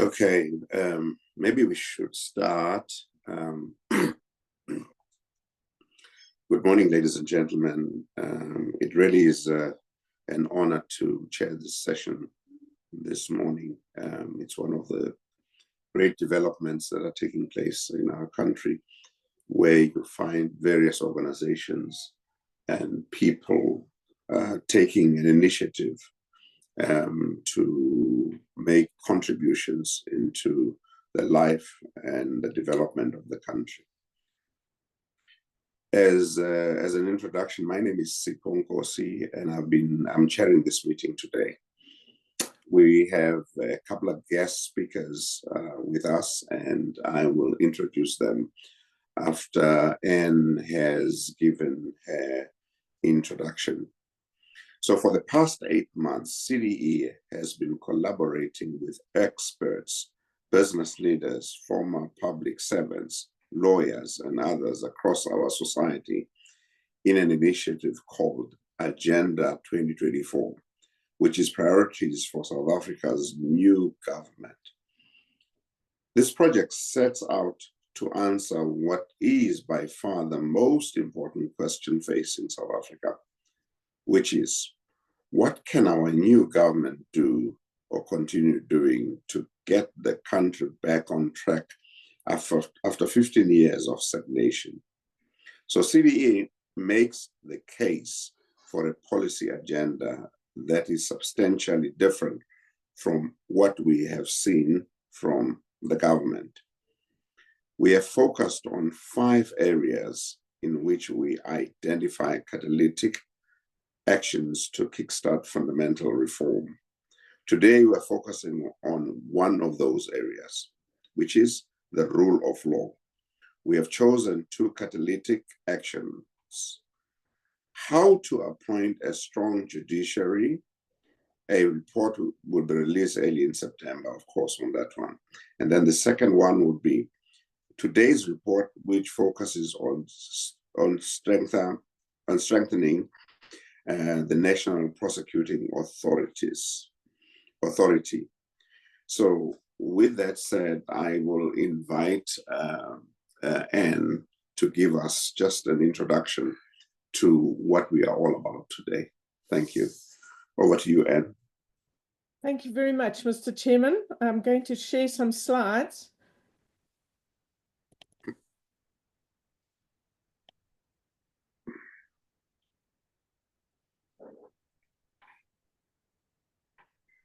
Okay, maybe we should start. Good morning, ladies and gentlemen. It really is an honor to chair this session this morning. It's one of the great developments that are taking place in our country, where you find various organizations and people taking an initiative to make contributions into the life and the development of the country. As an introduction, my name is Sipho Nkosi, and I'm chairing this meeting today. We have a couple of guest speakers with us, and I will introduce them after Ann has given her introduction. So for the past 8 months, CDE has been collaborating with experts, business leaders, former public servants, lawyers, and others across our society in an initiative called Agenda 2024, which is priorities for South Africa's new government. This project sets out to answer what is by far the most important question facing South Africa, which is, what can our new government do or continue doing to get the country back on track after 15 years of stagnation? So CDE makes the case for a policy agenda that is substantially different from what we have seen from the government. We have focused on 5 areas in which we identify catalytic actions to kickstart fundamental reform. Today, we're focusing on one of those areas, which is the rule of law. We have chosen 2 catalytic actions: how to appoint a strong judiciary. A report will be released early in September, of course, on that one. And then the second one would be today's report, which focuses on strengthening the National Prosecuting Authority. So with that said, I will invite Ann to give us just an introduction to what we are all about today. Thank you. Over to you, Ann. Thank you very much, Mr. Chairman. I'm going to share some slides.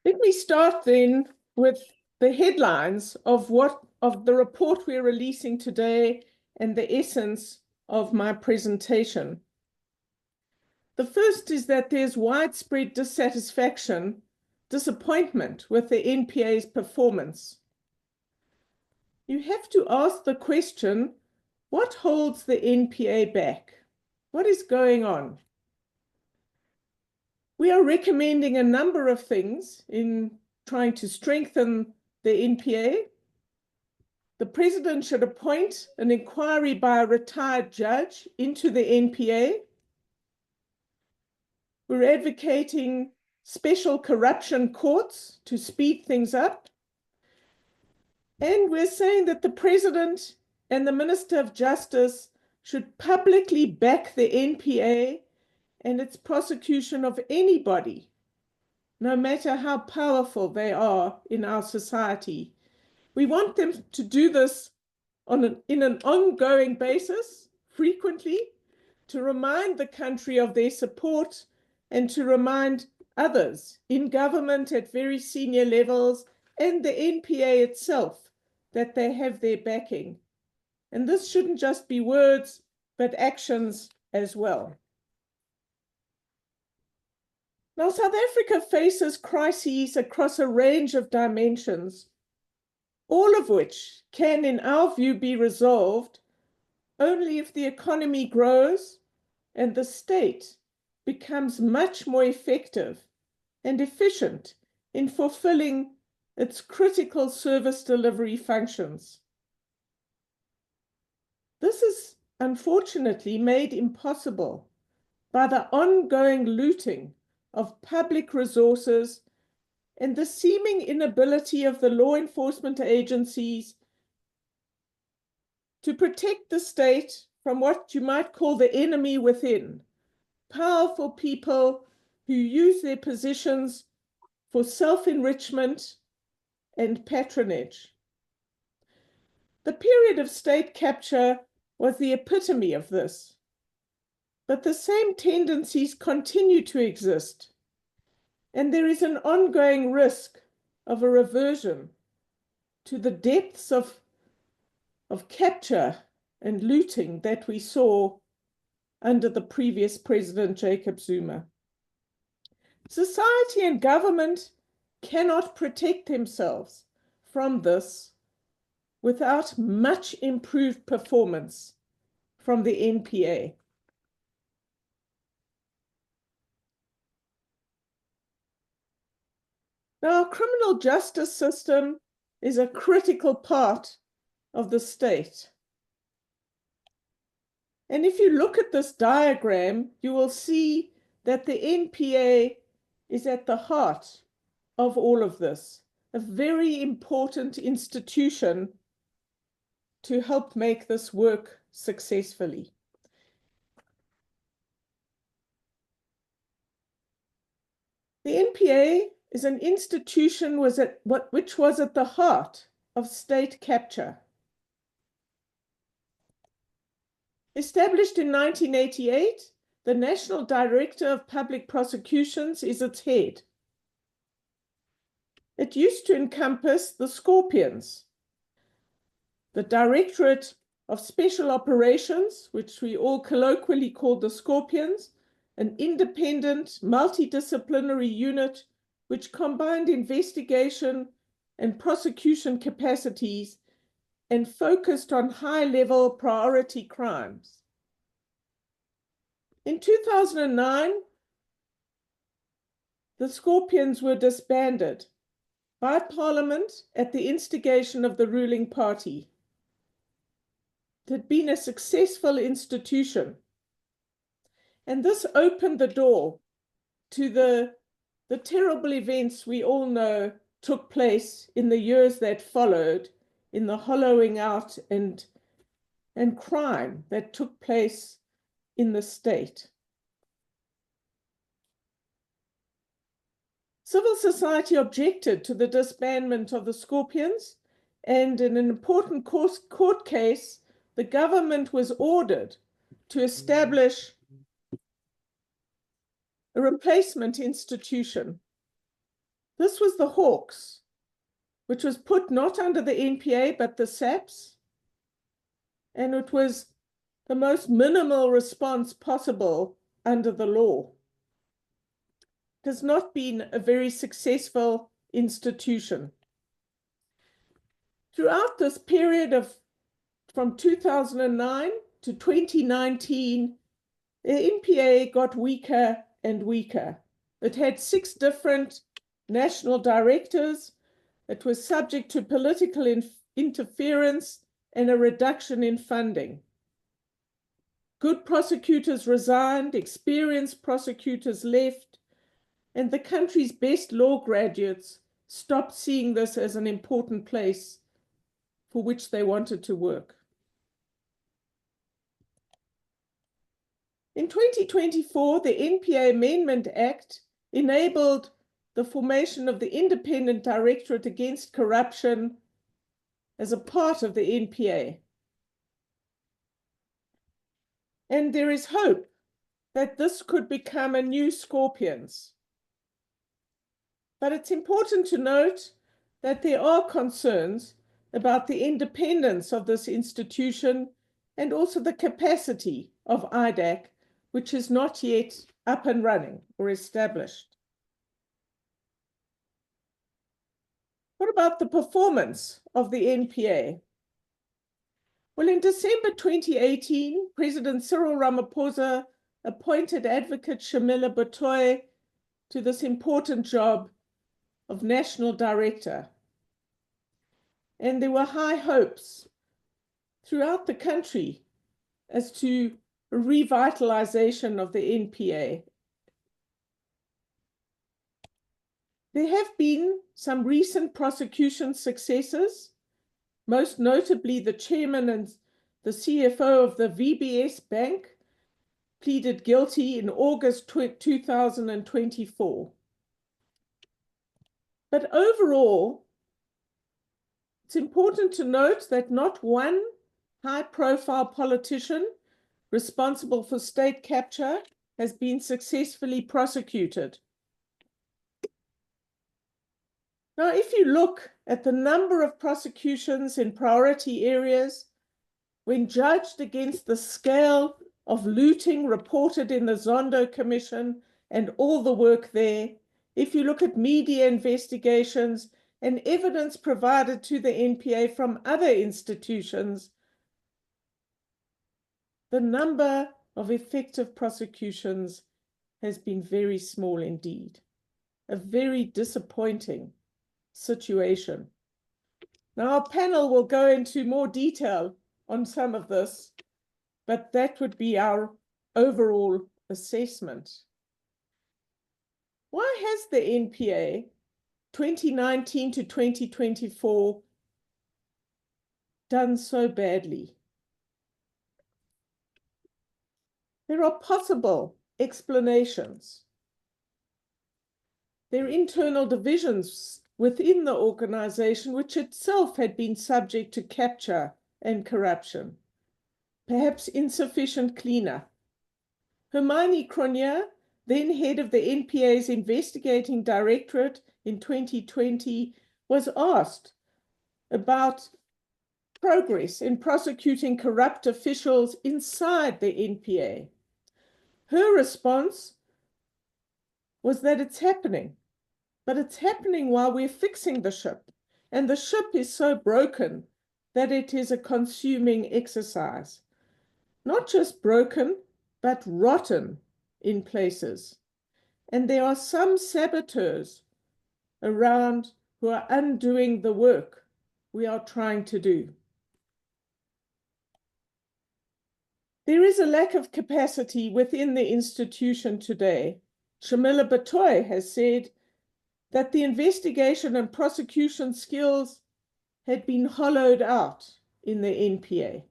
Let me start then with the headlines of the report we're releasing today and the essence of my presentation. The first is that there's widespread disappointment with the NPA's performance. You have to ask the question, what holds the NPA back? What is going on? We are recommending a number of things in trying to strengthen the NPA. The President should appoint an inquiry by a retired judge into the NPA. We're advocating special corruption courts to speed things up. And we're saying that the President and the Minister of Justice should publicly back the NPA and its prosecution of anybody, no matter how powerful they are in our society. We want them to do this in an ongoing basis, frequently, to remind the country of their support and to remind others in government at very senior levels and the NPA itself that they have their backing. And this shouldn't just be words, but actions as well. Now, South Africa faces crises across a range of dimensions, all of which can, in our view, be resolved only if the economy grows and the state becomes much more effective and efficient in fulfilling its critical service delivery functions. This is unfortunately made impossible by the ongoing looting of public resources and the seeming inability of the law enforcement agencies to protect the state from what you might call the enemy within, powerful people who use their positions for self-enrichment and patronage. The period of state capture was the epitome of this, but the same tendencies continue to exist, and there is an ongoing risk of a reversion to the depths of capture and looting that we saw under the previous President Jacob Zuma. Society and government cannot protect themselves from this without much improved performance from the NPA. Now, our criminal justice system is a critical part of the state. And if you look at this diagram, you will see that the NPA is at the heart of all of this, a very important institution to help make this work successfully. The NPA is an institution which was at the heart of state capture. Established in 1988, the National Director of Public Prosecutions is its head. It used to encompass the Scorpions, the Directorate of Special Operations, which we all colloquially call the Scorpions, an independent, multidisciplinary unit which combined investigation and prosecution capacities and focused on high-level priority crimes. In 2009, the Scorpions were disbanded by Parliament at the instigation of the ruling party. It had been a successful institution, and this opened the door to the terrible events we all know took place in the years that followed, in the hollowing out and crime that took place in the state. Civil society objected to the disbandment of the Scorpions, and in an important court case, the government was ordered to establish a replacement institution. This was the Hawks, which was put not under the NPA, but the SAPS, and it was the most minimal response possible under the law. It has not been a very successful institution. Throughout this period from 2009 to 2019, the NPA got weaker and weaker. It had 6 different national directors. It was subject to political interference and a reduction in funding. Good prosecutors resigned, experienced prosecutors left, and the country's best law graduates stopped seeing this as an important place for which they wanted to work. In 2024, the NPA Amendment Act enabled the formation of the Independent Directorate Against Corruption as a part of the NPA. And there is hope that this could become a new Scorpions. But it's important to note that there are concerns about the independence of this institution and also the capacity of IDAC, which is not yet up and running or established. What about the performance of the NPA? Well, in December 2018, President Cyril Ramaphosa appointed Advocate Shamila Batoy to this important job of National Director. And there were high hopes throughout the country as to a revitalization of the NPA. There have been some recent prosecution successes, most notably the chairman and the CFO of the VBS Bank pleaded guilty in August 2024. But overall, it's important to note that not one high-profile politician responsible for state capture has been successfully prosecuted. Now, if you look at the number of prosecutions in priority areas, when judged against the scale of looting reported in the Zondo Commission and all the work there, if you look at media investigations and evidence provided to the NPA from other institutions, the number of effective prosecutions has been very small indeed. A very disappointing situation. Now, our panel will go into more detail on some of this, but that would be our overall assessment. Why has the NPA 2019 to 2024 done so badly? There are possible explanations. There are internal divisions within the organization, which itself had been subject to capture and corruption. Perhaps insufficient cleanup. Hermione Cronje, then head of the NPA's investigating directorate in 2020, was asked about progress in prosecuting corrupt officials inside the NPA. Her response was that it's happening, but it's happening while we're fixing the ship, and the ship is so broken that it is a consuming exercise. Not just broken, but rotten in places. And there are some saboteurs around who are undoing the work we are trying to do. There is a lack of capacity within the institution today. Shamila Batoy has said that the investigation and prosecution skills had been hollowed out in the NPA.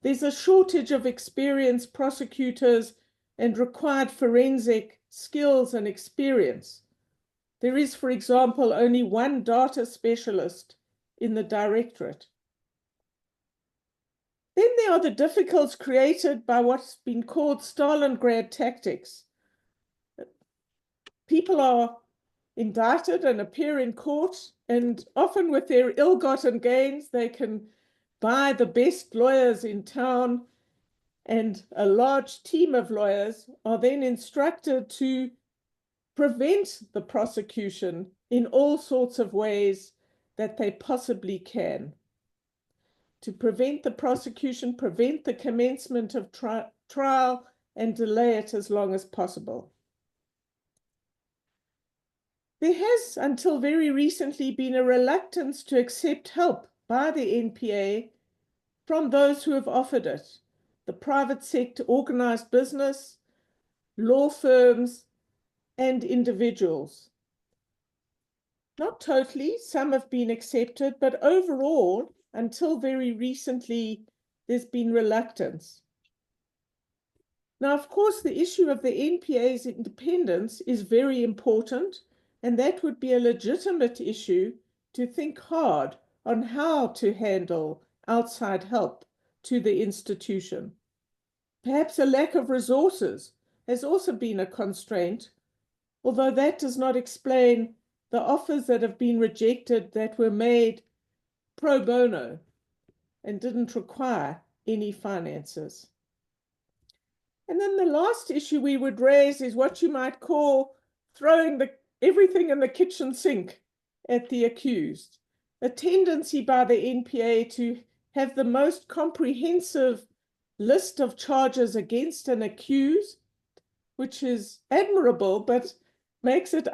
There's a shortage of experienced prosecutors and required forensic skills and experience. There is, for example, only one data specialist in the directorate. Then there are the difficulties created by what's been called Stalingrad tactics. People are indicted and appear in court, and often with their ill-gotten gains, they can buy the best lawyers in town, and a large team of lawyers are then instructed to prevent the prosecution in all sorts of ways that they possibly can. To prevent the prosecution, prevent the commencement of trial, and delay it as long as possible. There has, until very recently, been a reluctance to accept help by the NPA from those who have offered it: the private sector, organized business, law firms, and individuals. Not totally, some have been accepted, but overall, until very recently, there's been reluctance. Now, of course, the issue of the NPA's independence is very important, and that would be a legitimate issue to think hard on how to handle outside help to the institution. Perhaps a lack of resources has also been a constraint, although that does not explain the offers that have been rejected that were made pro bono and didn't require any finances. And then the last issue we would raise is what you might call throwing everything in the kitchen sink at the accused. A tendency by the NPA to have the most comprehensive list of charges against an accused, which is admirable, but makes it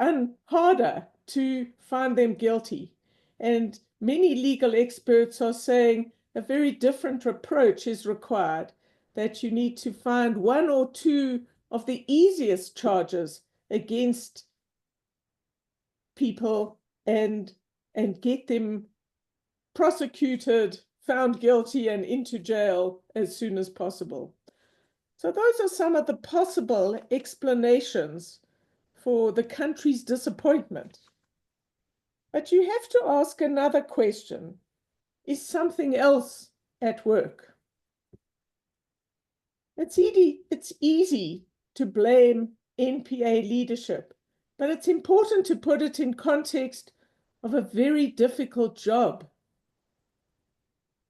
harder to find them guilty. And many legal experts are saying a very different approach is required, that you need to find one or two of the easiest charges against people and get them prosecuted, found guilty, and into jail as soon as possible. So those are some of the possible explanations for the country's disappointment. But you have to ask another question. Is something else at work? It's easy to blame NPA leadership, but it's important to put it in context of a very difficult job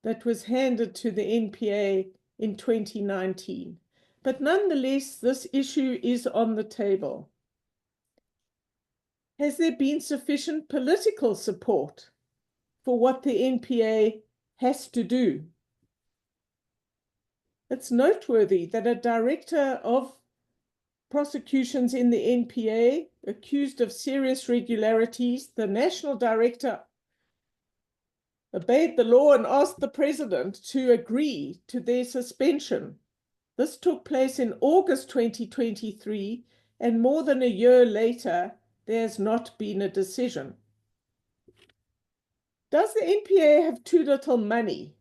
that was handed to the NPA in 2019. But nonetheless, this issue is on the table. Has there been sufficient political support for what the NPA has to do? It's noteworthy that a director of prosecutions in the NPA accused of serious irregularities, the national director obeyed the law and asked the president to agree to their suspension. This took place in August 2023, and more than a year later, there's not been a decision. Does the NPA have too little money?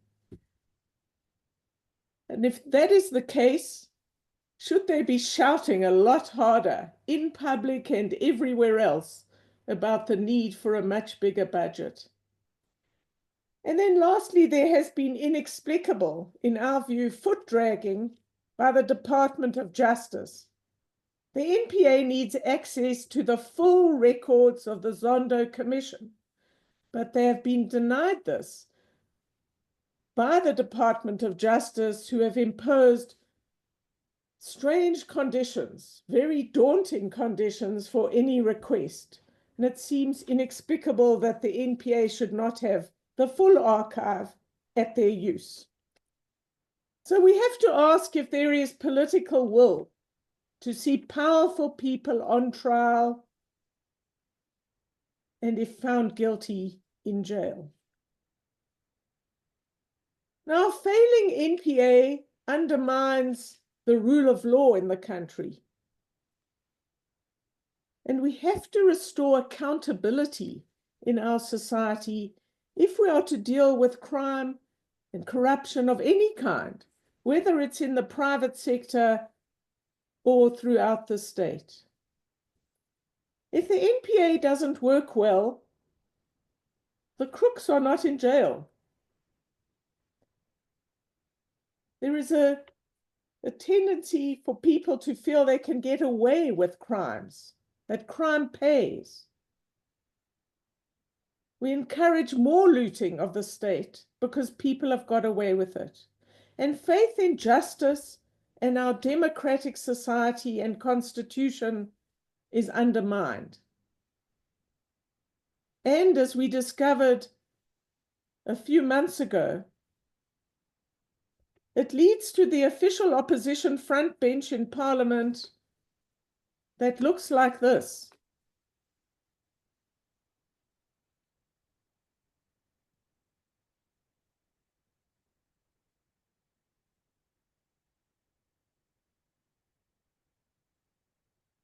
And if that is the case, should they be shouting a lot harder in public and everywhere else about the need for a much bigger budget? And then lastly, there has been inexplicable, in our view, foot dragging by the Department of Justice. The NPA needs access to the full records of the Zondo Commission, but they have been denied this by the Department of Justice, who have imposed strange conditions, very daunting conditions for any request. And it seems inexplicable that the NPA should not have the full archive at their use. So we have to ask if there is political will to see powerful people on trial and, if found guilty, in jail. Now, failing NPA undermines the rule of law in the country. And we have to restore accountability in our society if we are to deal with crime and corruption of any kind, whether it's in the private sector or throughout the state. If the NPA doesn't work well, the crooks are not in jail. There is a tendency for people to feel they can get away with crimes, that crime pays. We encourage more looting of the state because people have got away with it. And faith in justice and our democratic society and constitution is undermined. And as we discovered a few months ago, it leads to the official opposition front bench in Parliament that looks like this.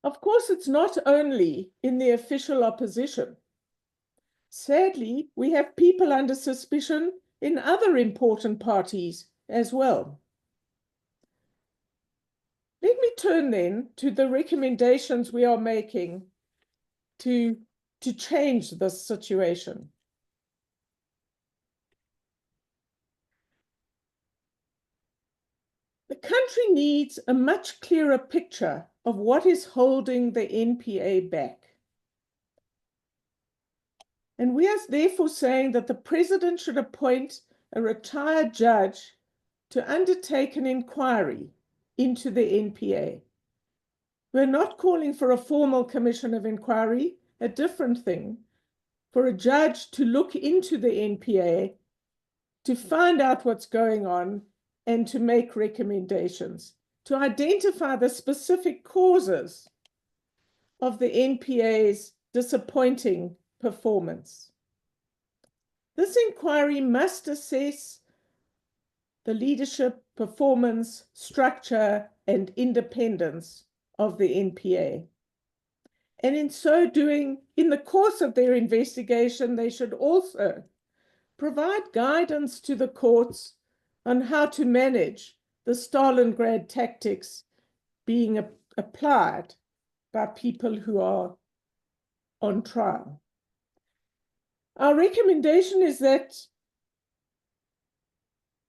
Of course, it's not only in the official opposition. Sadly, we have people under suspicion in other important parties as well. Let me turn then to the recommendations we are making to change this situation. The country needs a much clearer picture of what is holding the NPA back. And we are therefore saying that the president should appoint a retired judge to undertake an inquiry into the NPA. We're not calling for a formal commission of inquiry, a different thing, for a judge to look into the NPA, to find out what's going on, and to make recommendations, to identify the specific causes of the NPA's disappointing performance. This inquiry must assess the leadership, performance, structure, and independence of the NPA. And in so doing, in the course of their investigation, they should also provide guidance to the courts on how to manage the Stalingrad tactics being applied by people who are on trial. Our recommendation is that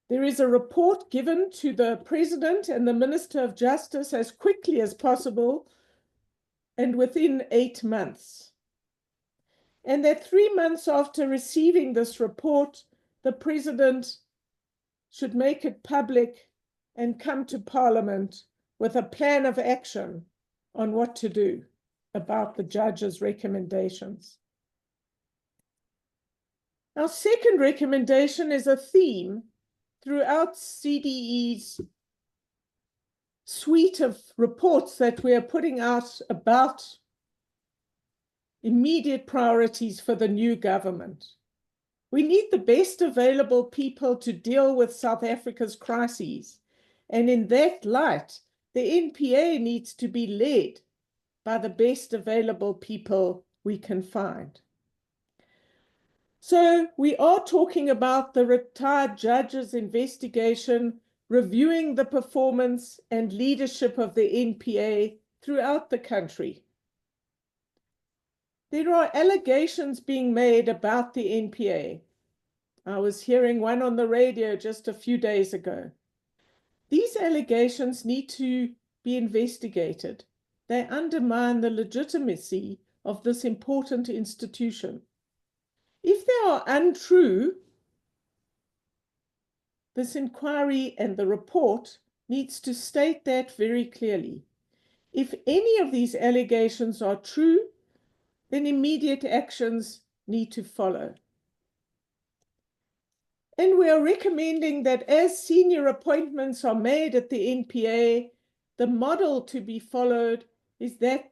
there is a report given to the President and the Minister of Justice as quickly as possible and within 8 months. And that 3 months after receiving this report, the President should make it public and come to Parliament with a plan of action on what to do about the judge's recommendations. Our second recommendation is a theme throughout CDE's suite of reports that we are putting out about immediate priorities for the new government. We need the best available people to deal with South Africa's crises. And in that light, the NPA needs to be led by the best available people we can find. So we are talking about the retired judge's investigation, reviewing the performance and leadership of the NPA throughout the country. There are allegations being made about the NPA. I was hearing one on the radio just a few days ago. These allegations need to be investigated. They undermine the legitimacy of this important institution. If they are untrue, this inquiry and the report needs to state that very clearly. If any of these allegations are true, then immediate actions need to follow. And we are recommending that as senior appointments are made at the NPA, the model to be followed is that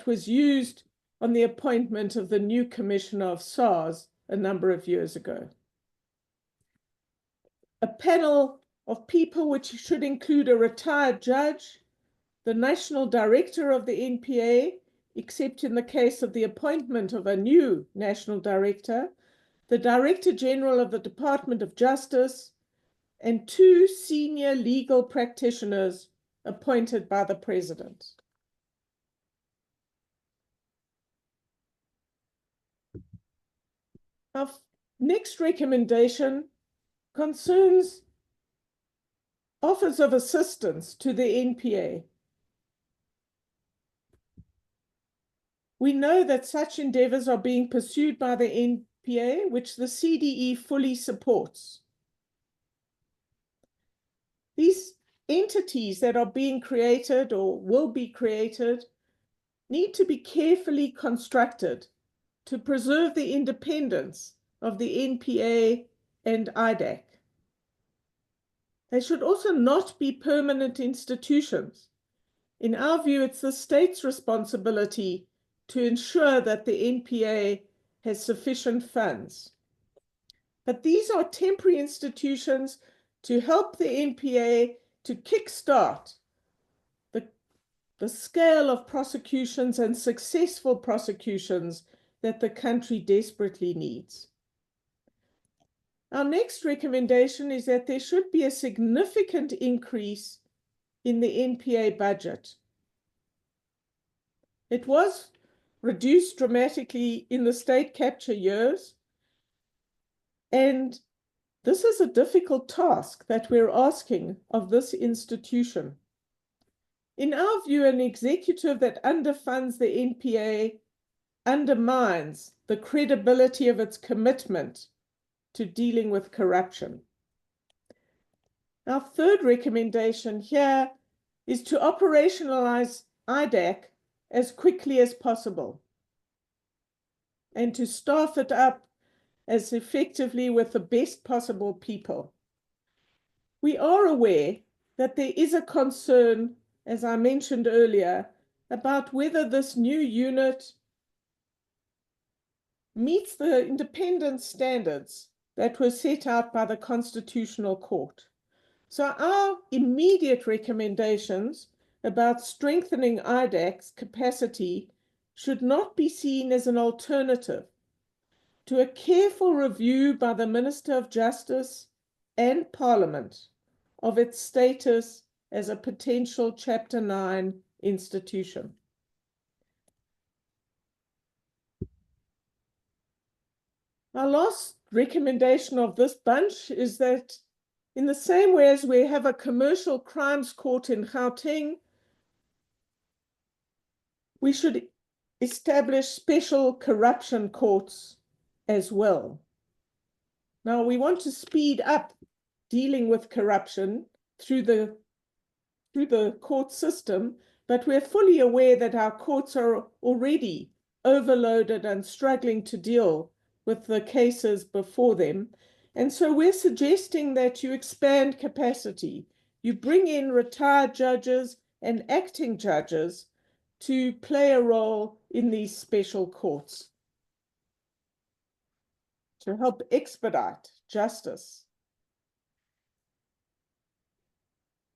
was used on the appointment of the new commissioner of SARS a number of years ago. A panel of people which should include a retired judge, the national director of the NPA, except in the case of the appointment of a new national director, the Director General of the Department of Justice, and 2 senior legal practitioners appointed by the President. Our next recommendation concerns offers of assistance to the NPA. We know that such endeavors are being pursued by the NPA, which the CDE fully supports. These entities that are being created or will be created need to be carefully constructed to preserve the independence of the NPA and IDAC. They should also not be permanent institutions. In our view, it's the state's responsibility to ensure that the NPA has sufficient funds. But these are temporary institutions to help the NPA to kickstart the scale of prosecutions and successful prosecutions that the country desperately needs. Our next recommendation is that there should be a significant increase in the NPA budget. It was reduced dramatically in the state capture years, and this is a difficult task that we're asking of this institution. In our view, an executive that underfunds the NPA undermines the credibility of its commitment to dealing with corruption. Our third recommendation here is to operationalize IDAC as quickly as possible and to staff it up as effectively with the best possible people. We are aware that there is a concern, as I mentioned earlier, about whether this new unit meets the independence standards that were set out by the Constitutional Court. So our immediate recommendations about strengthening IDAC's capacity should not be seen as an alternative to a careful review by the Minister of Justice and Parliament of its status as a potential Chapter 9 institution. Our last recommendation of this bunch is that in the same way as we have a commercial crimes court in Gauteng, we should establish special corruption courts as well. Now, we want to speed up dealing with corruption through the court system, but we're fully aware that our courts are already overloaded and struggling to deal with the cases before them. And so we're suggesting that you expand capacity. You bring in retired judges and acting judges to play a role in these special courts to help expedite justice.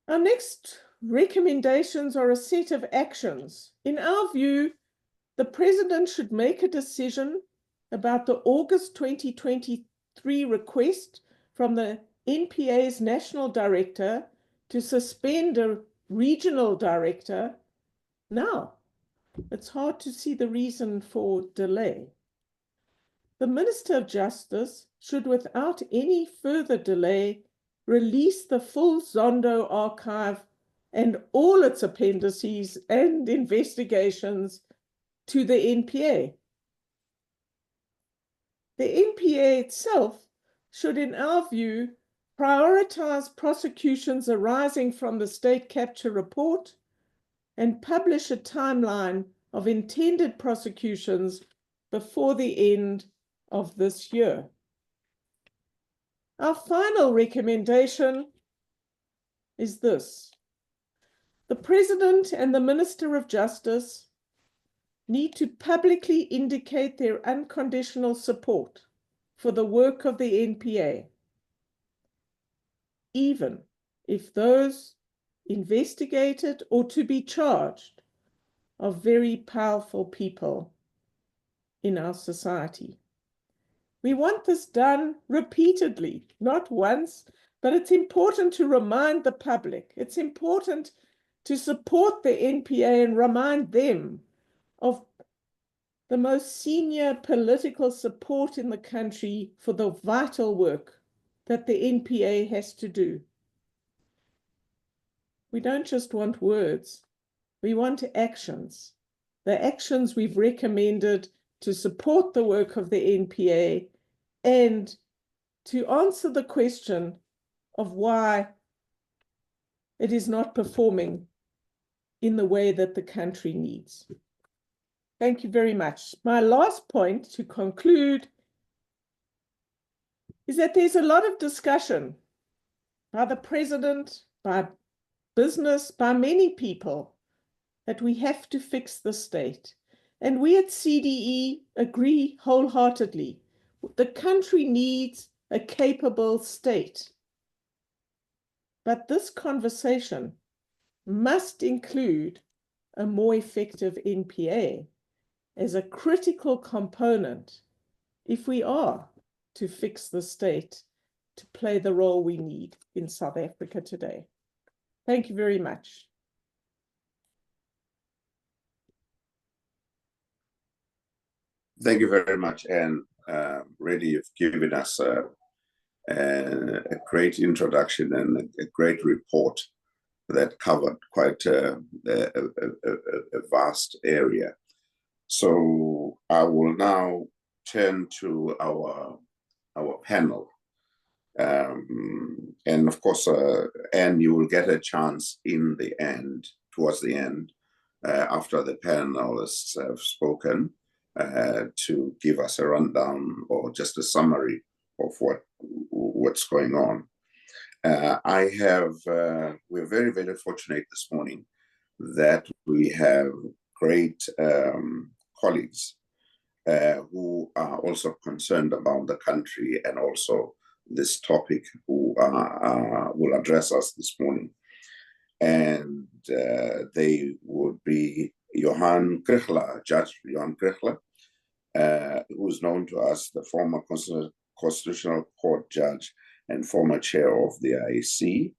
Our next recommendations are a set of actions. In our view, the President should make a decision about the August 2023 request from the NPA's National Director to suspend a regional director now. It's hard to see the reason for delay. The Minister of Justice should, without any further delay, release the full Zondo archive and all its appendices and investigations to the NPA. The NPA itself should, in our view, prioritize prosecutions arising from the state capture report and publish a timeline of intended prosecutions before the end of this year. Our final recommendation is this. The President and the Minister of Justice need to publicly indicate their unconditional support for the work of the NPA, even if those investigated or to be charged are very powerful people in our society. We want this done repeatedly, not once, but it's important to remind the public. It's important to support the NPA and remind them of the most senior political support in the country for the vital work that the NPA has to do. We don't just want words, we want actions. The actions we've recommended to support the work of the NPA and to answer the question of why it is not performing in the way that the country needs. Thank you very much. My last point to conclude is that there's a lot of discussion by the President, by business, by many people, that we have to fix the state. And we at CDE agree wholeheartedly. The country needs a capable state. But this conversation must include a more effective NPA as a critical component if we are to fix the state to play the role we need in South Africa today. Thank you very much. Thank you very much, Ann. Really, you've given us a great introduction and a great report that covered quite a vast area. So I will now turn to our panel. And of course, Ann, you will get a chance in the end, towards the end, after the panelists have spoken, to give us a rundown or just a summary of what's going on. We're very, very fortunate this morning that we have great colleagues who are also concerned about the country and also this topic, who will address us this morning. And they would be Johan Krichler, Judge Johan Krichler, who is known to us, the former Constitutional Court judge and former chair of the IEC.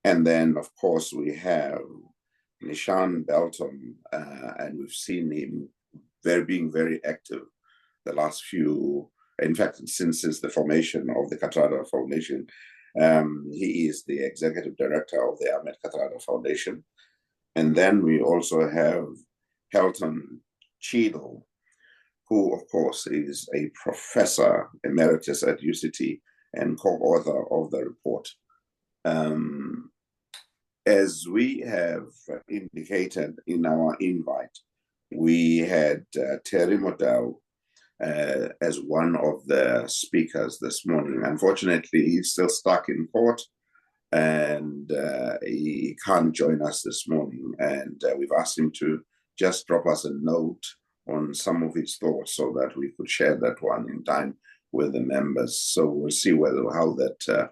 And then, of course, we have Nishan Belton, and we've seen him being very active the last few, in fact, since the formation of the Kathrada Foundation. He is the executive director of the Ahmed Kathrada Foundation. And then we also have Helton Cheadle, who, of course, is a professor emeritus at UCT and co-author of the report. As we have indicated in our invite, we had Terry Modell as one of the speakers this morning. Unfortunately, he's still stuck in court and he can't join us this morning. And we've asked him to just drop us a note on some of his thoughts so that we could share that one in time with the members. So we'll see how that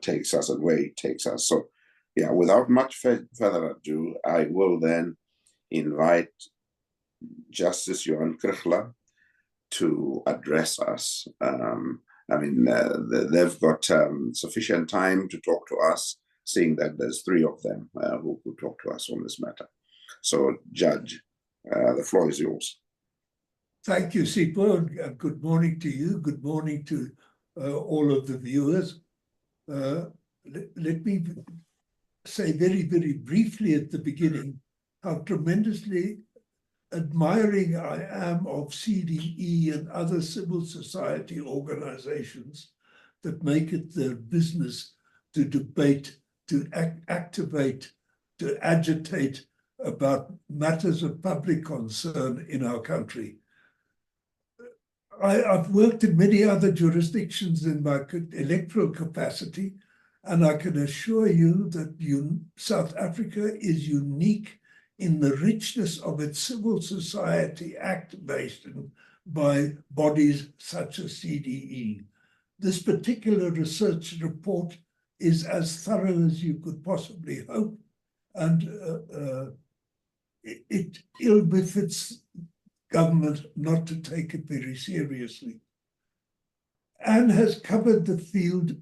takes us and where it takes us. So yeah, without much further ado, I will then invite Justice Johan Krichler to address us. I mean, they've got sufficient time to talk to us, seeing that there's three of them who could talk to us on this matter. So, Judge, the floor is yours. Thank you, Sipho. Good morning to you. Good morning to all of the viewers. Let me say very, very briefly at the beginning how tremendously admiring I am of CDE and other civil society organizations that make it their business to debate, to activate, to agitate about matters of public concern in our country. I've worked in many other jurisdictions in my electoral capacity, and I can assure you that South Africa is unique in the richness of its civil society activation by bodies such as CDE. This particular research report is as thorough as you could possibly hope, and it ill befits government not to take it very seriously. Anne has covered the field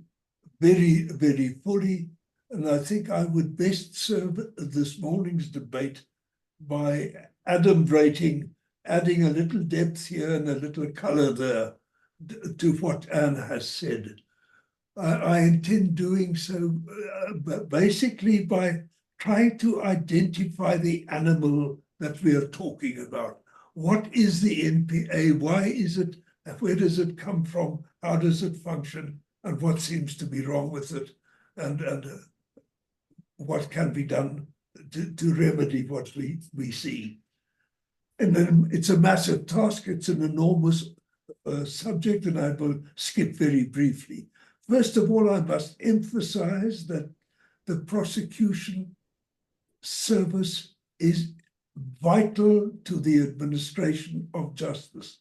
very, very fully, and I think I would best serve this morning's debate by adumbrating, adding a little depth here and a little color there to what Anne has said. I intend doing so basically by trying to identify the animal that we are talking about. What is the NPA? Why is it? Where does it come from? How does it function? And what seems to be wrong with it? And what can be done to remedy what we see? And then it's a massive task. It's an enormous subject, and I will skip very briefly. First of all, I must emphasize that the prosecution service is vital to the administration of justice.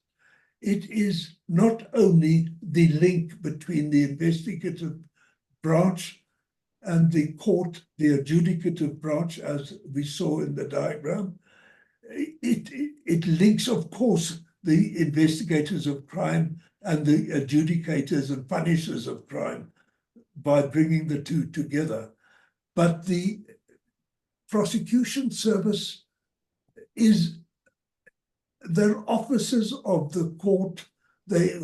It is not only the link between the investigative branch and the court, the adjudicative branch, as we saw in the diagram. It links, of course, the investigators of crime and the adjudicators and punishers of crime by bringing the two together. But the prosecution service is, they're officers of the court. They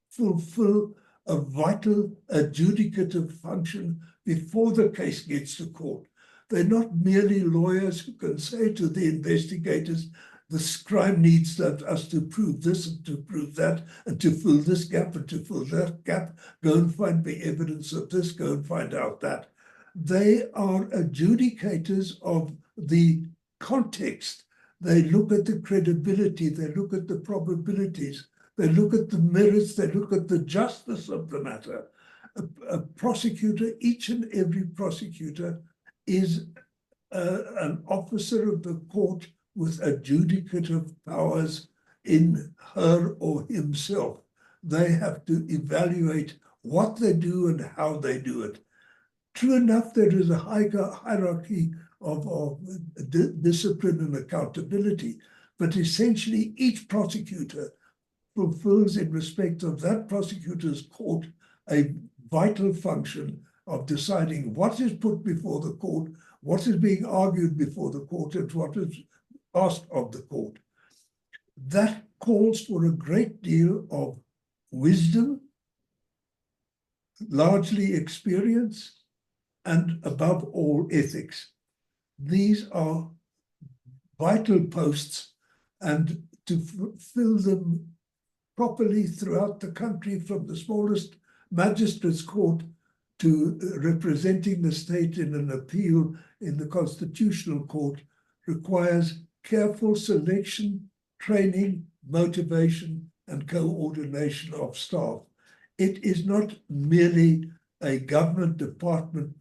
fulfill a vital adjudicative function before the case gets to court. They're not merely lawyers who can say to the investigators, this crime needs us to prove this and to prove that, and to fill this gap and to fill that gap. Go and find the evidence of this, go and find out that. They are adjudicators of the context. They look at the credibility, they look at the probabilities, they look at the merits, they look at the justice of the matter. A prosecutor, each and every prosecutor, is an officer of the court with adjudicative powers in her or himself. They have to evaluate what they do and how they do it. True enough, there is a hierarchy of discipline and accountability, but essentially each prosecutor fulfills in respect of that prosecutor's court a vital function of deciding what is put before the court, what is being argued before the court, and what is asked of the court. That calls for a great deal of wisdom, largely experience, and above all, ethics. These are vital posts, and to fill them properly throughout the country, from the smallest magistrate's court to representing the state in an appeal in the Constitutional Court, requires careful selection, training, motivation, and coordination of staff. It is not merely a government department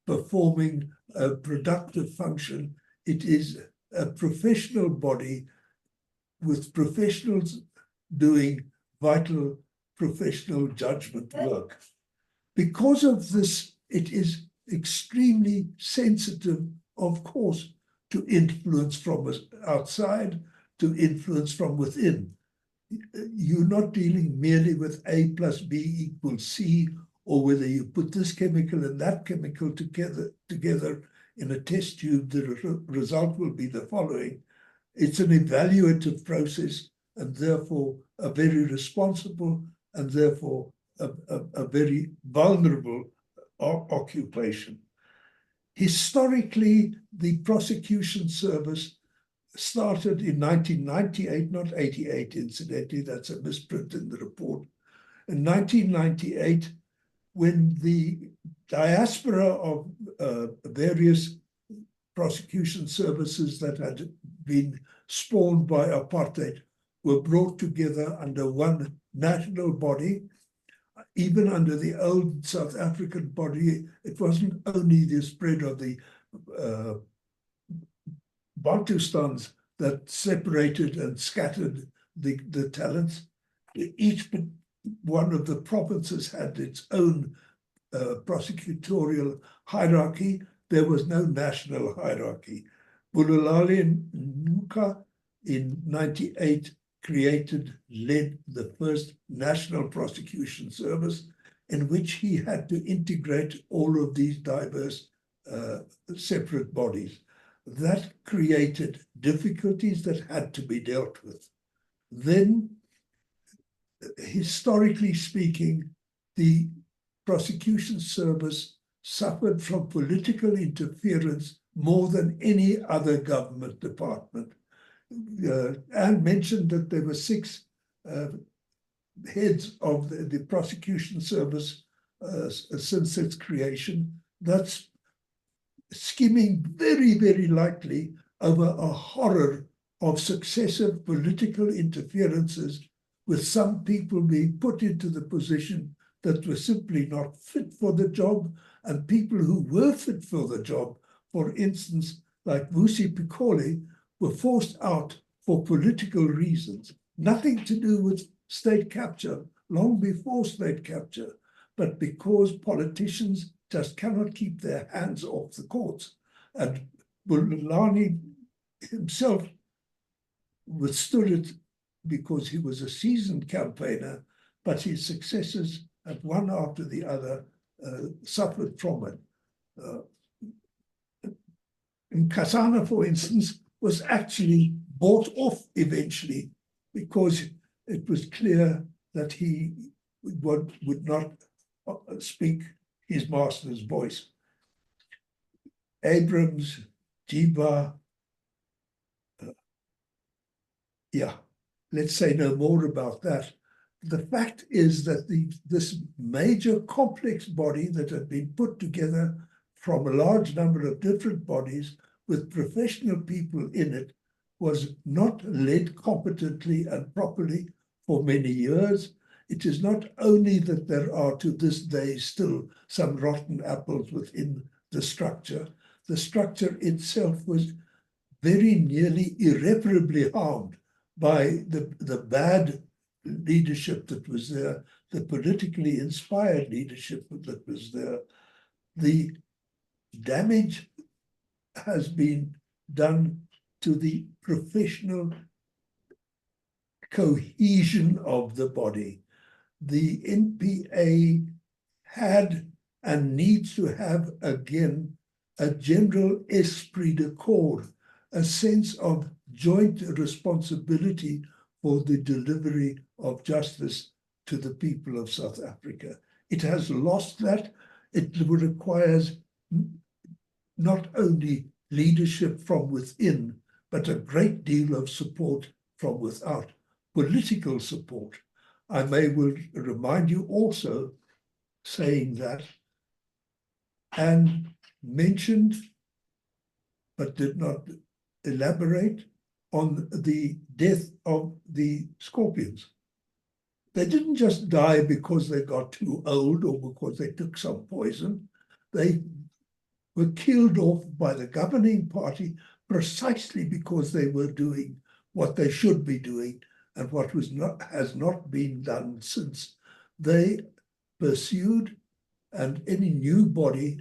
performing a productive function. It is a professional body with professionals doing vital professional judgment work. Because of this, it is extremely sensitive, of course, to influence from outside, to influence from within. You're not dealing merely with A plus B equals C, or whether you put this chemical and that chemical together in a test tube, the result will be the following. It's an evaluative process, and therefore a very responsible and therefore a very vulnerable occupation. Historically, the prosecution service started in 1998, not 88, incidentally, that's a misprint in the report. In 1998, when the diaspora of various prosecution services that had been spawned by apartheid were brought together under one national body. Even under the old South African body, it wasn't only the spread of the Bantustans that separated and scattered the talents. Each one of the provinces had its own prosecutorial hierarchy. There was no national hierarchy. Bulelani and Nuka in 98 led the first national prosecution service, in which he had to integrate all of these diverse separate bodies. That created difficulties that had to be dealt with. Then, historically speaking, the prosecution service suffered from political interference more than any other government department. Ann mentioned that there were 6 heads of the prosecution service since its creation. That's skimming very, very lightly over a horror of successive political interferences, with some people being put into the position that were simply not fit for the job, and people who were fit for the job, for instance, like Vusi Pikoli, were forced out for political reasons, nothing to do with state capture, long before state capture, but because politicians just cannot keep their hands off the courts. And Bulelani himself withstood it because he was a seasoned campaigner, but his successors, at one after the other, suffered from it. In Kasana, for instance, was actually bought off eventually because it was clear that he would not speak his master's voice. Abrams, Jiba, let's say no more about that. The fact is that this major complex body that had been put together from a large number of different bodies with professional people in it was not led competently and properly for many years. It is not only that there are to this day still some rotten apples within the structure itself was very nearly irreparably harmed by the bad leadership that was there, the politically inspired leadership that was there. The damage has been done to the professional cohesion of the body. The NPA had and needs to have again a general esprit de corps, a sense of joint responsibility for the delivery of justice to the people of South Africa. It has lost that. It requires not only leadership from within, but a great deal of support from without, political support. I will remind you also, saying that, and mentioned, but did not elaborate on the death of the Scorpions. They didn't just die because they got too old or because they took some poison. They were killed off by the governing party precisely because they were doing what they should be doing and what has not been done since. They pursued, and any new body,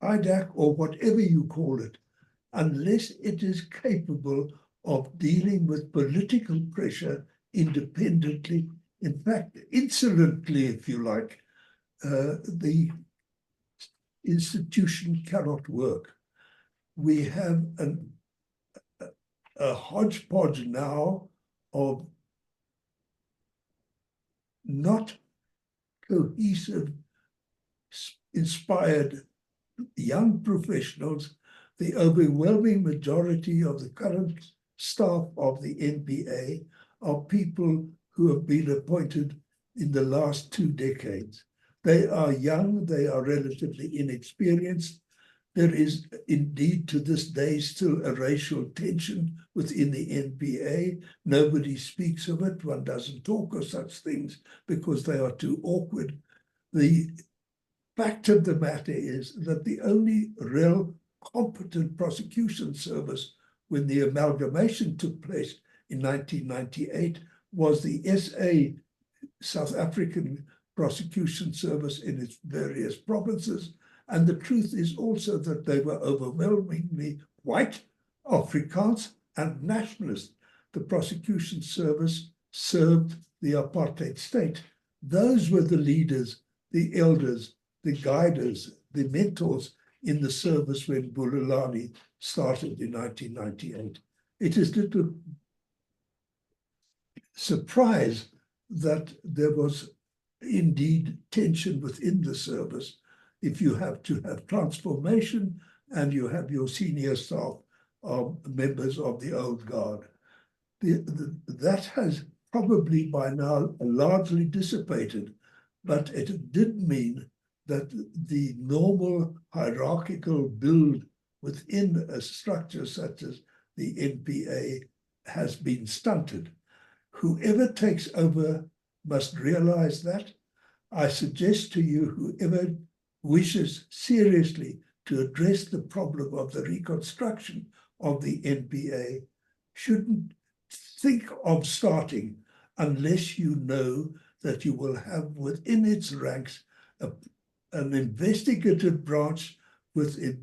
IDAC or whatever you call it, unless it is capable of dealing with political pressure independently, in fact, insolently, if you like, the institution cannot work. We have a hodgepodge now of not cohesive, inspired young professionals. The overwhelming majority of the current staff of the NPA are people who have been appointed in the last 2 decades. They are young, they are relatively inexperienced. There is indeed to this day still a racial tension within the NPA. Nobody speaks of it. One doesn't talk of such things because they are too awkward. The fact of the matter is that the only real competent prosecution service when the amalgamation took place in 1998 was the SA, South African Prosecution Service, in its various provinces. And the truth is also that they were overwhelmingly white, Afrikaans, and nationalist. The prosecution service served the apartheid state. Those were the leaders, the elders, the guiders, the mentors in the service when Bulelani started in 1998. It is little surprise that there was indeed tension within the service if you have to have transformation and you have your senior staff are members of the old guard. That has probably by now largely dissipated, but it did mean that the normal hierarchical build within a structure such as the NPA has been stunted. Whoever takes over must realize that. I suggest to you, whoever wishes seriously to address the problem of the reconstruction of the NPA shouldn't think of starting unless you know that you will have within its ranks an investigative branch with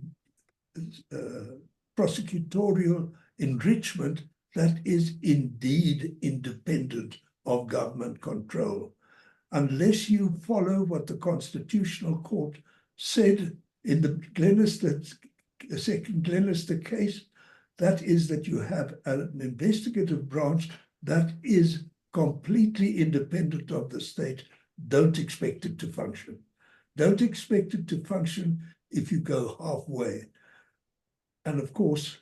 prosecutorial enrichment that is indeed independent of government control. Unless you follow what the Constitutional Court said in the second Glenister case, that is that you have an investigative branch that is completely independent of the state. Don't expect it to function. Don't expect it to function if you go halfway. And of course,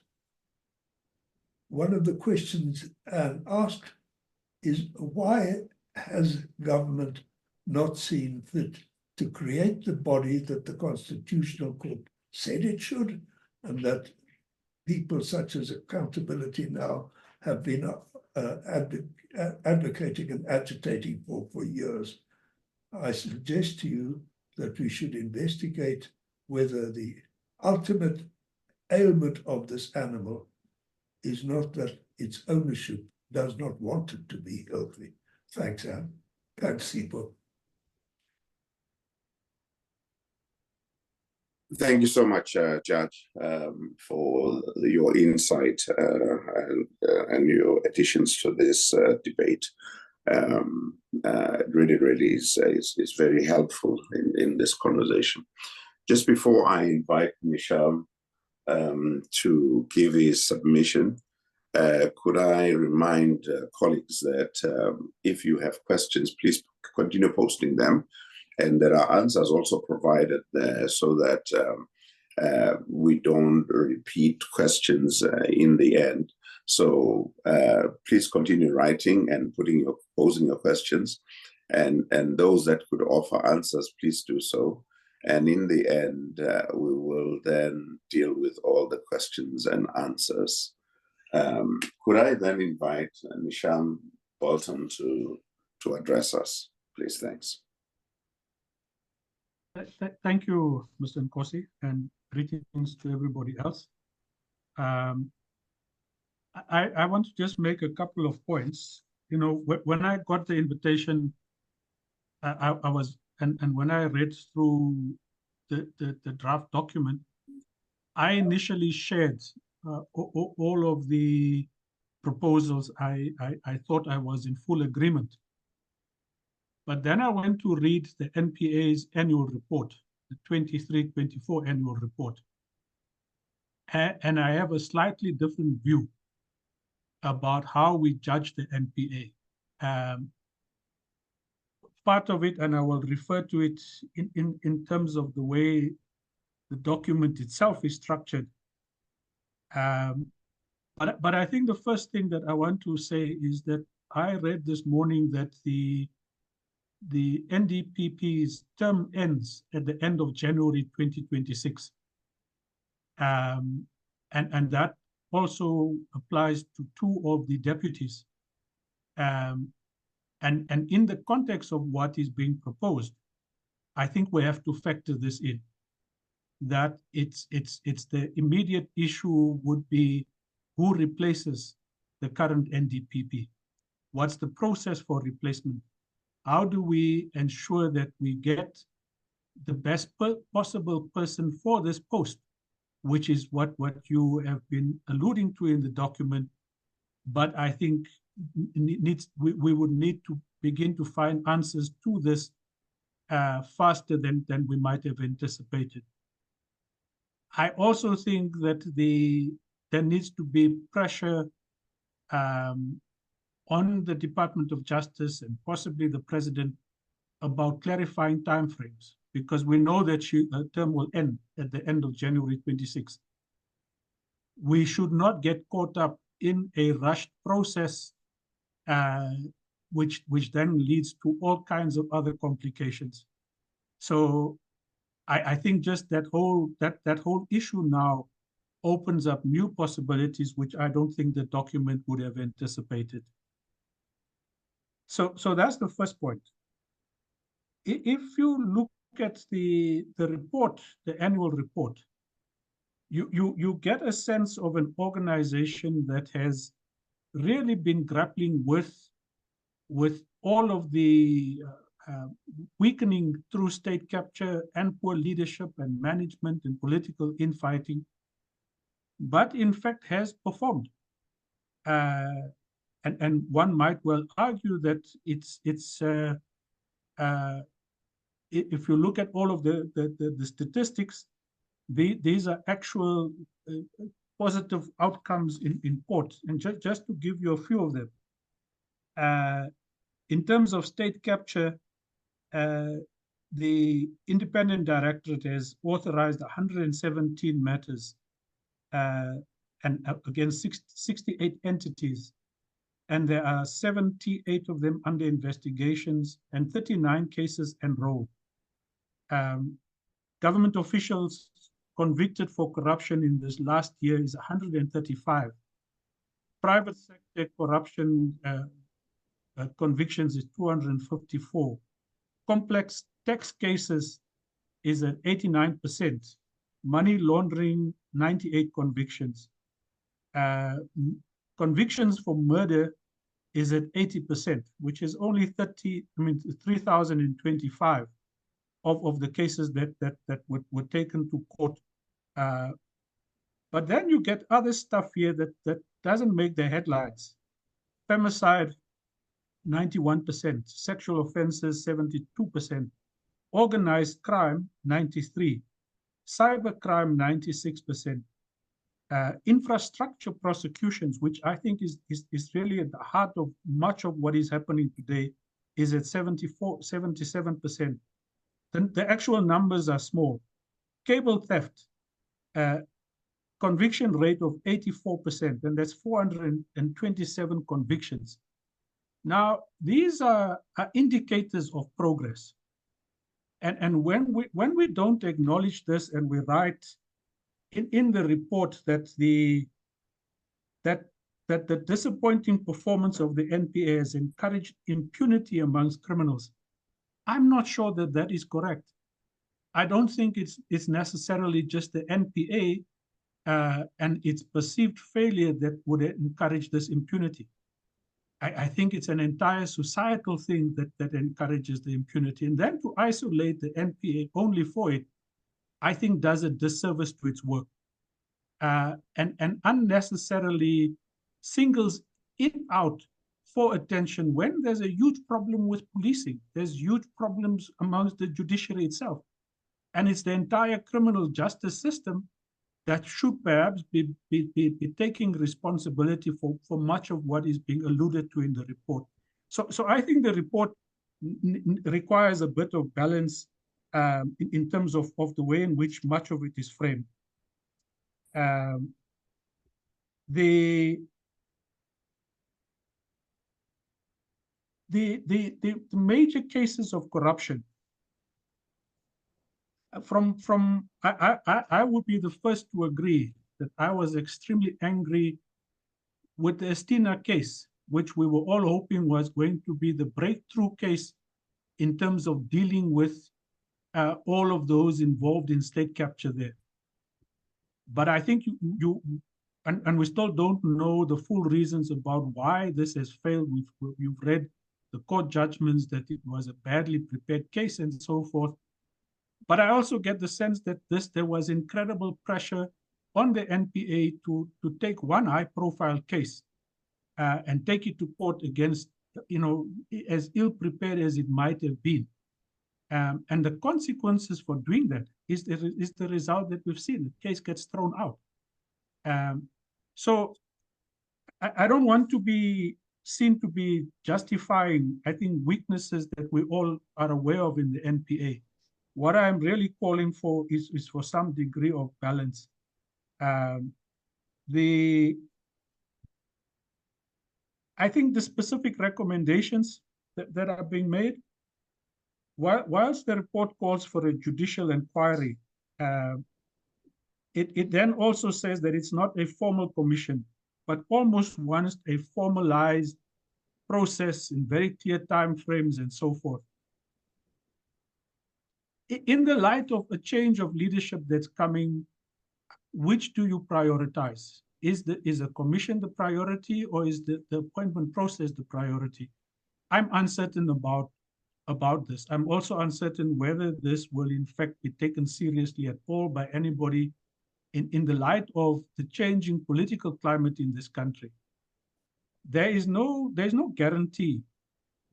one of the questions Anne asked is, why has government not seen fit to create the body that the Constitutional Court said it should, and that people such as Accountability Now have been advocating and agitating for years? I suggest to you that we should investigate whether the ultimate ailment of this animal is not that its ownership does not want it to be healthy. Thanks, Anne. Thanks, Sipho. Thank you so much, Judge, for your insight and your additions to this debate. It really is very helpful in this conversation. Just before I invite Michelle to give his submission, could I remind colleagues that if you have questions, please continue posting them. And there are answers also provided there so that we don't repeat questions in the end. So please continue writing and posing your questions. And those that could offer answers, please do so. And in the end, we will then deal with all the questions and answers. Could I then invite Michelle Bolton to address us, please? Thanks. Thank you, Mr. Nkosi, and greetings to everybody else. I want to just make a couple of points. You know, when I got the invitation, and when I read through the draft document, I initially shared all of the proposals. I thought I was in full agreement. But then I went to read the NPA's annual report, the 23-24 annual report. And I have a slightly different view about how we judge the NPA. Part of it, and I will refer to it in terms of the way the document itself is structured. But I think the first thing that I want to say is that I read this morning that the NDPP's term ends at the end of January 2026. And that also applies to two of the deputies. And in the context of what is being proposed, I think we have to factor this in, that it's the immediate issue would be who replaces the current NDPP? What's the process for replacement? How do we ensure that we get the best possible person for this post, which is what you have been alluding to in the document. But I think we would need to begin to find answers to this faster than we might have anticipated. I also think that there needs to be pressure on the Department of Justice and possibly the President about clarifying timeframes, because we know that the term will end at the end of January 26. We should not get caught up in a rushed process, which then leads to all kinds of other complications. So I think just that whole issue now opens up new possibilities, which I don't think the document would have anticipated. So that's the first point. If you look at the report, the annual report, you get a sense of an organization that has really been grappling with all of the weakening through state capture and poor leadership and management and political infighting, but in fact has performed. And one might well argue that if you look at all of the statistics, these are actual positive outcomes in court. And just to give you a few of them, in terms of state capture, the independent directorate has authorized 117 matters and against 68 entities. And there are 78 of them under investigations and 39 cases enrolled. Government officials convicted for corruption in this last year is 135. Private sector corruption convictions is 254. Complex tax cases is at 89%. Money laundering, 98 convictions. Convictions for murder is at 80%, which is only 3,025. of the cases that were taken to court. But then you get other stuff here that doesn't make the headlines. Femicide, 91%, sexual offenses, 72%, organized crime, 93%, cybercrime, 96%, infrastructure prosecutions, which I think is really at the heart of much of what is happening today, is at 77%. The actual numbers are small. Cable theft, conviction rate of 84%, and that's 427 convictions. Now, these are indicators of progress. And when we don't acknowledge this and we write in the report that the disappointing performance of the NPA has encouraged impunity amongst criminals, I'm not sure that that is correct. I don't think it's necessarily just the NPA and its perceived failure that would encourage this impunity. I think it's an entire societal thing that encourages the impunity. And then to isolate the NPA only for it, I think does a disservice to its work and unnecessarily singles it out for attention when there's a huge problem with policing. There's huge problems amongst the judiciary itself. And it's the entire criminal justice system that should perhaps be taking responsibility for much of what is being alluded to in the report. So I think the report requires a bit of balance in terms of the way in which much of it is framed. The major cases of corruption, I would be the first to agree that I was extremely angry with the Estina case, which we were all hoping was going to be the breakthrough case in terms of dealing with all of those involved in state capture there. But I think and we still don't know the full reasons about why this has failed. We've read the court judgments that it was a badly prepared case and so forth. But I also get the sense that there was incredible pressure on the NPA to take one high-profile case and take it to court against, as ill-prepared as it might have been. And the consequences for doing that is the result that we've seen. The case gets thrown out. So I don't want to be seen to be justifying, I think, weaknesses that we all are aware of in the NPA. What I'm really calling for is for some degree of balance. I think the specific recommendations that are being made, whilst the report calls for a judicial inquiry, it then also says that it's not a formal commission, but almost wants a formalized process in very clear timeframes and so forth. In the light of a change of leadership that's coming, which do you prioritize? Is a commission the priority, or is the appointment process the priority? I'm uncertain about this. I'm also uncertain whether this will in fact be taken seriously at all by anybody in the light of the changing political climate in this country. There's no guarantee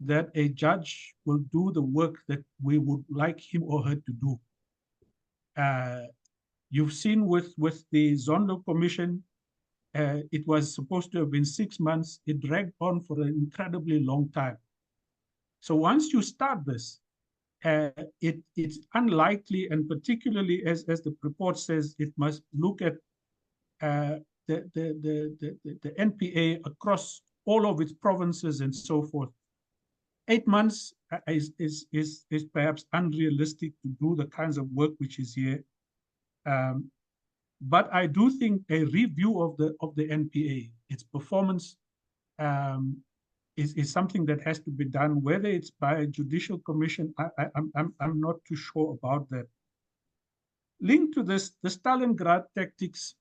that a judge will do the work that we would like him or her to do. You've seen with the Zondo Commission, it was supposed to have been 6 months. It dragged on for an incredibly long time. So once you start this, it's unlikely, and particularly as the report says, it must look at the NPA across all of its provinces and so forth. 8 months is perhaps unrealistic to do the kinds of work which is here. But I do think a review of the NPA, its performance, is something that has to be done. Whether it's by a judicial commission, I'm not too sure about that. Linked to this, the Stalingrad tactics,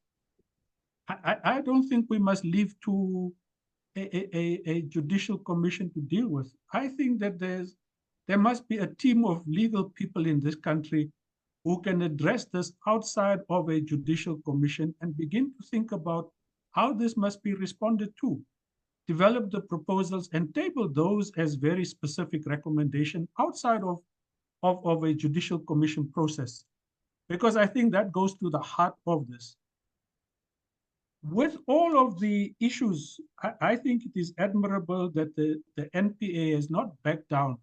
I don't think we must leave to a judicial commission to deal with. I think that there must be a team of legal people in this country who can address this outside of a judicial commission and begin to think about how this must be responded to, develop the proposals and table those as very specific recommendations outside of a judicial commission process. Because I think that goes to the heart of this. With all of the issues, I think it is admirable that the NPA has not backed down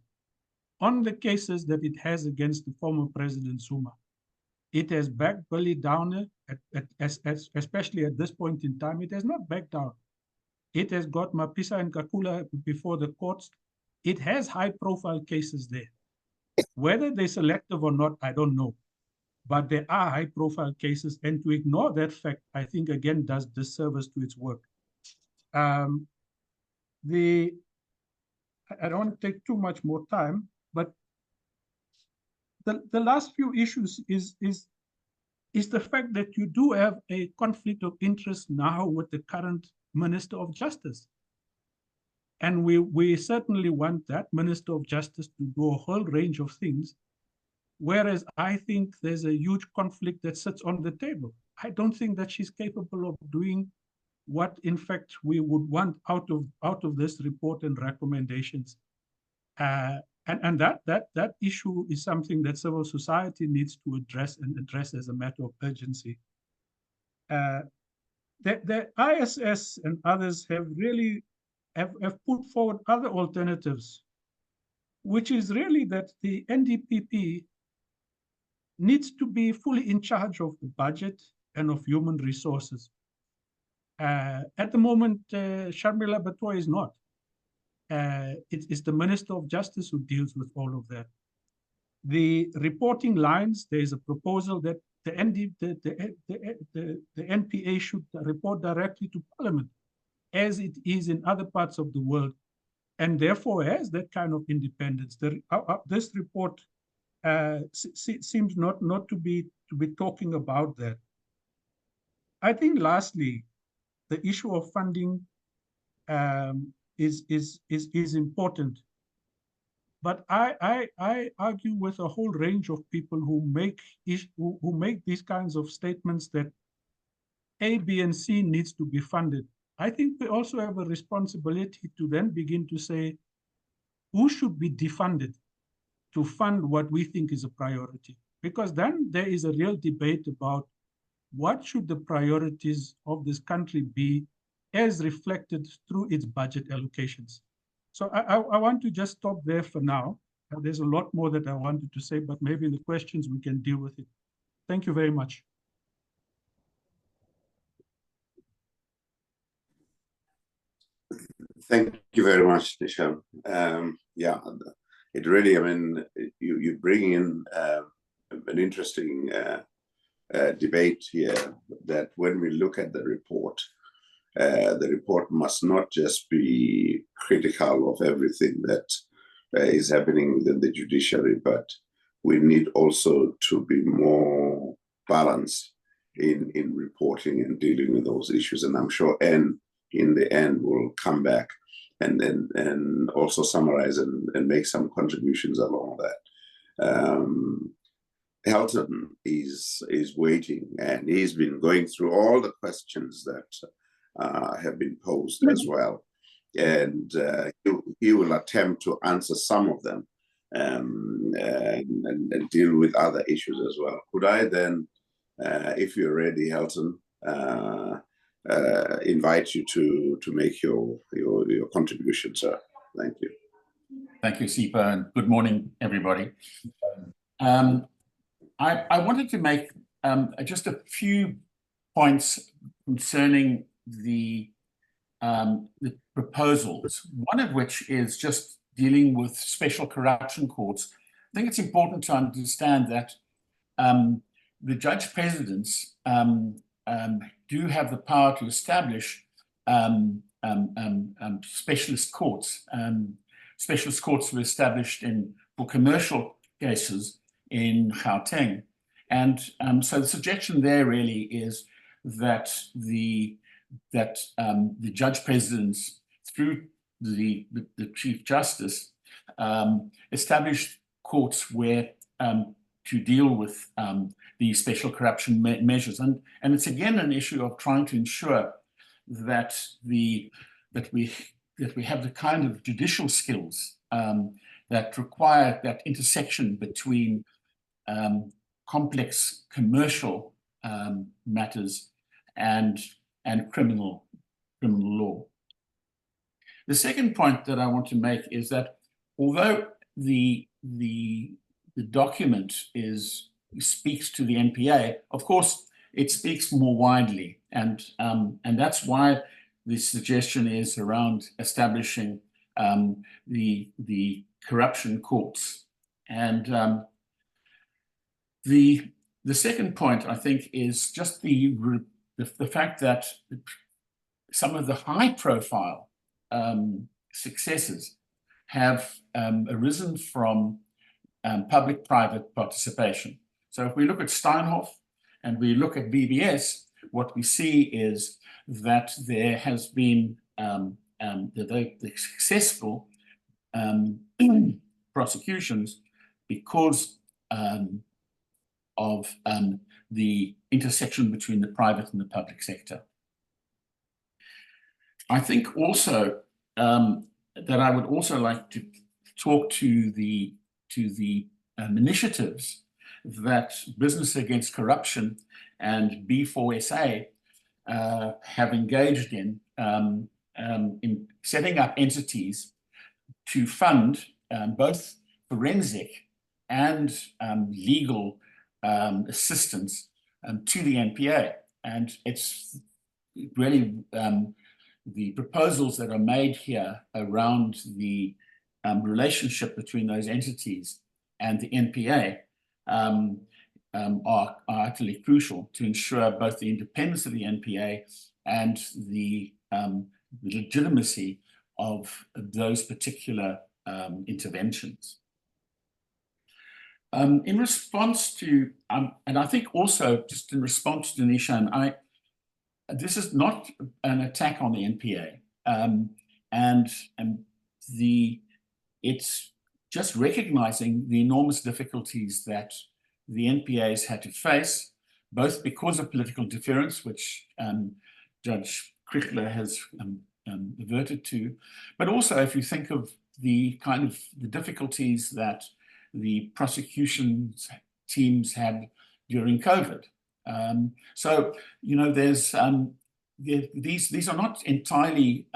on the cases that it has against the former President Zuma. It has backed Billy Downer, especially at this point in time. It has not backed down. It has got Mapisa and Kakula before the courts. It has high-profile cases there. Whether they're selective or not, I don't know. But there are high-profile cases, and to ignore that fact, I think, again, does disservice to its work. I don't want to take too much more time, but the last few issues is the fact that you do have a conflict of interest now with the current Minister of Justice. And we certainly want that Minister of Justice to do a whole range of things, whereas I think there's a huge conflict that sits on the table. I don't think that she's capable of doing what, in fact, we would want out of this report and recommendations. And that issue is something that civil society needs to address as a matter of urgency. The ISS and others have really have put forward other alternatives, which is really that the NDPP needs to be fully in charge of the budget and of human resources. At the moment, Sharmila Batoy is not. It's the Minister of Justice who deals with all of that. The reporting lines, there's a proposal that the NPA should report directly to Parliament, as it is in other parts of the world, and therefore has that kind of independence. This report seems not to be talking about that. I think lastly, the issue of funding is important. But I argue with a whole range of people who make these kinds of statements that A, B, and C needs to be funded. I think we also have a responsibility to then begin to say, who should be defunded to fund what we think is a priority? Because then there is a real debate about what should the priorities of this country be as reflected through its budget allocations. So I want to just stop there for now. There's a lot more that I wanted to say, but maybe in the questions we can deal with it. Thank you very much. Thank you very much, Nisham. Yeah, it really, I mean, you bring in an interesting debate here, that when we look at the report must not just be critical of everything that is happening within the judiciary, but we need also to be more balanced in reporting and dealing with those issues. And I'm sure Ann, in the end, will come back and also summarize and make some contributions along that. Helton is waiting, and he's been going through all the questions that have been posed as well, and he will attempt to answer some of them and deal with other issues as well. Could I then, if you're ready, Helton, invite you to make your contribution, sir? Thank you. Thank you, Sipho, and good morning, everybody. I wanted to make just a few points concerning the proposals, one of which is just dealing with special corruption courts. I think it's important to understand that the judge presidents do have the power to establish specialist courts. Specialist courts were established for commercial cases in Gauteng. And so the suggestion there really is that the judge presidents, through the Chief Justice, establish courts where to deal with the special corruption measures, and it's again an issue of trying to ensure that we have the kind of judicial skills that require that intersection between complex commercial matters and criminal law. The second point that I want to make is that although the document speaks to the NPA, of course, it speaks more widely, and that's why the suggestion is around establishing the corruption courts. And the second point, I think, is just the fact that some of the high-profile successes have arisen from public-private participation. So if we look at Steinhoff and we look at BBS, what we see is that there has been the successful prosecutions because of the intersection between the private and the public sector. I think also that I would also like to talk to the initiatives that Business Against Corruption and B4SA have engaged in setting up entities to fund both forensic and legal assistance to the NPA. And it's really the proposals that are made here around the relationship between those entities and the NPA are utterly crucial to ensure both the independence of the NPA and the legitimacy of those particular interventions. In response to, and I think also just in response to Nishan, this is not an attack on the NPA, and it's just recognizing the enormous difficulties that the NPA has had to face, both because of political interference, which Judge Krichler has adverted to, but also if you think of the kind of the difficulties that the prosecution teams had during COVID. So, you know, there's these are not entirely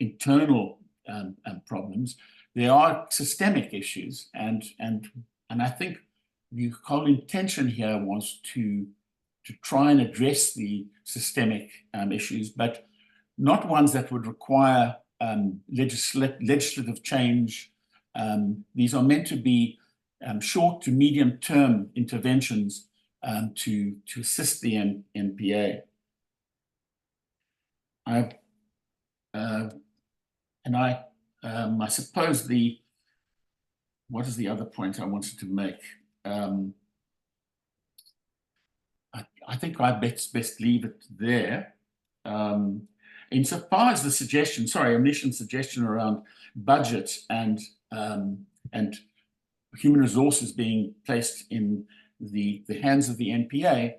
internal problems. There are systemic issues, and I think the whole intention here was to try and address the systemic issues, but not ones that would require legislative change. These are meant to be short to medium term interventions to assist the NPA. I suppose what is the other point I wanted to make? I think I best leave it there. Insofar as the suggestion, Omniscient's suggestion around budget and human resources being placed in the hands of the NPA,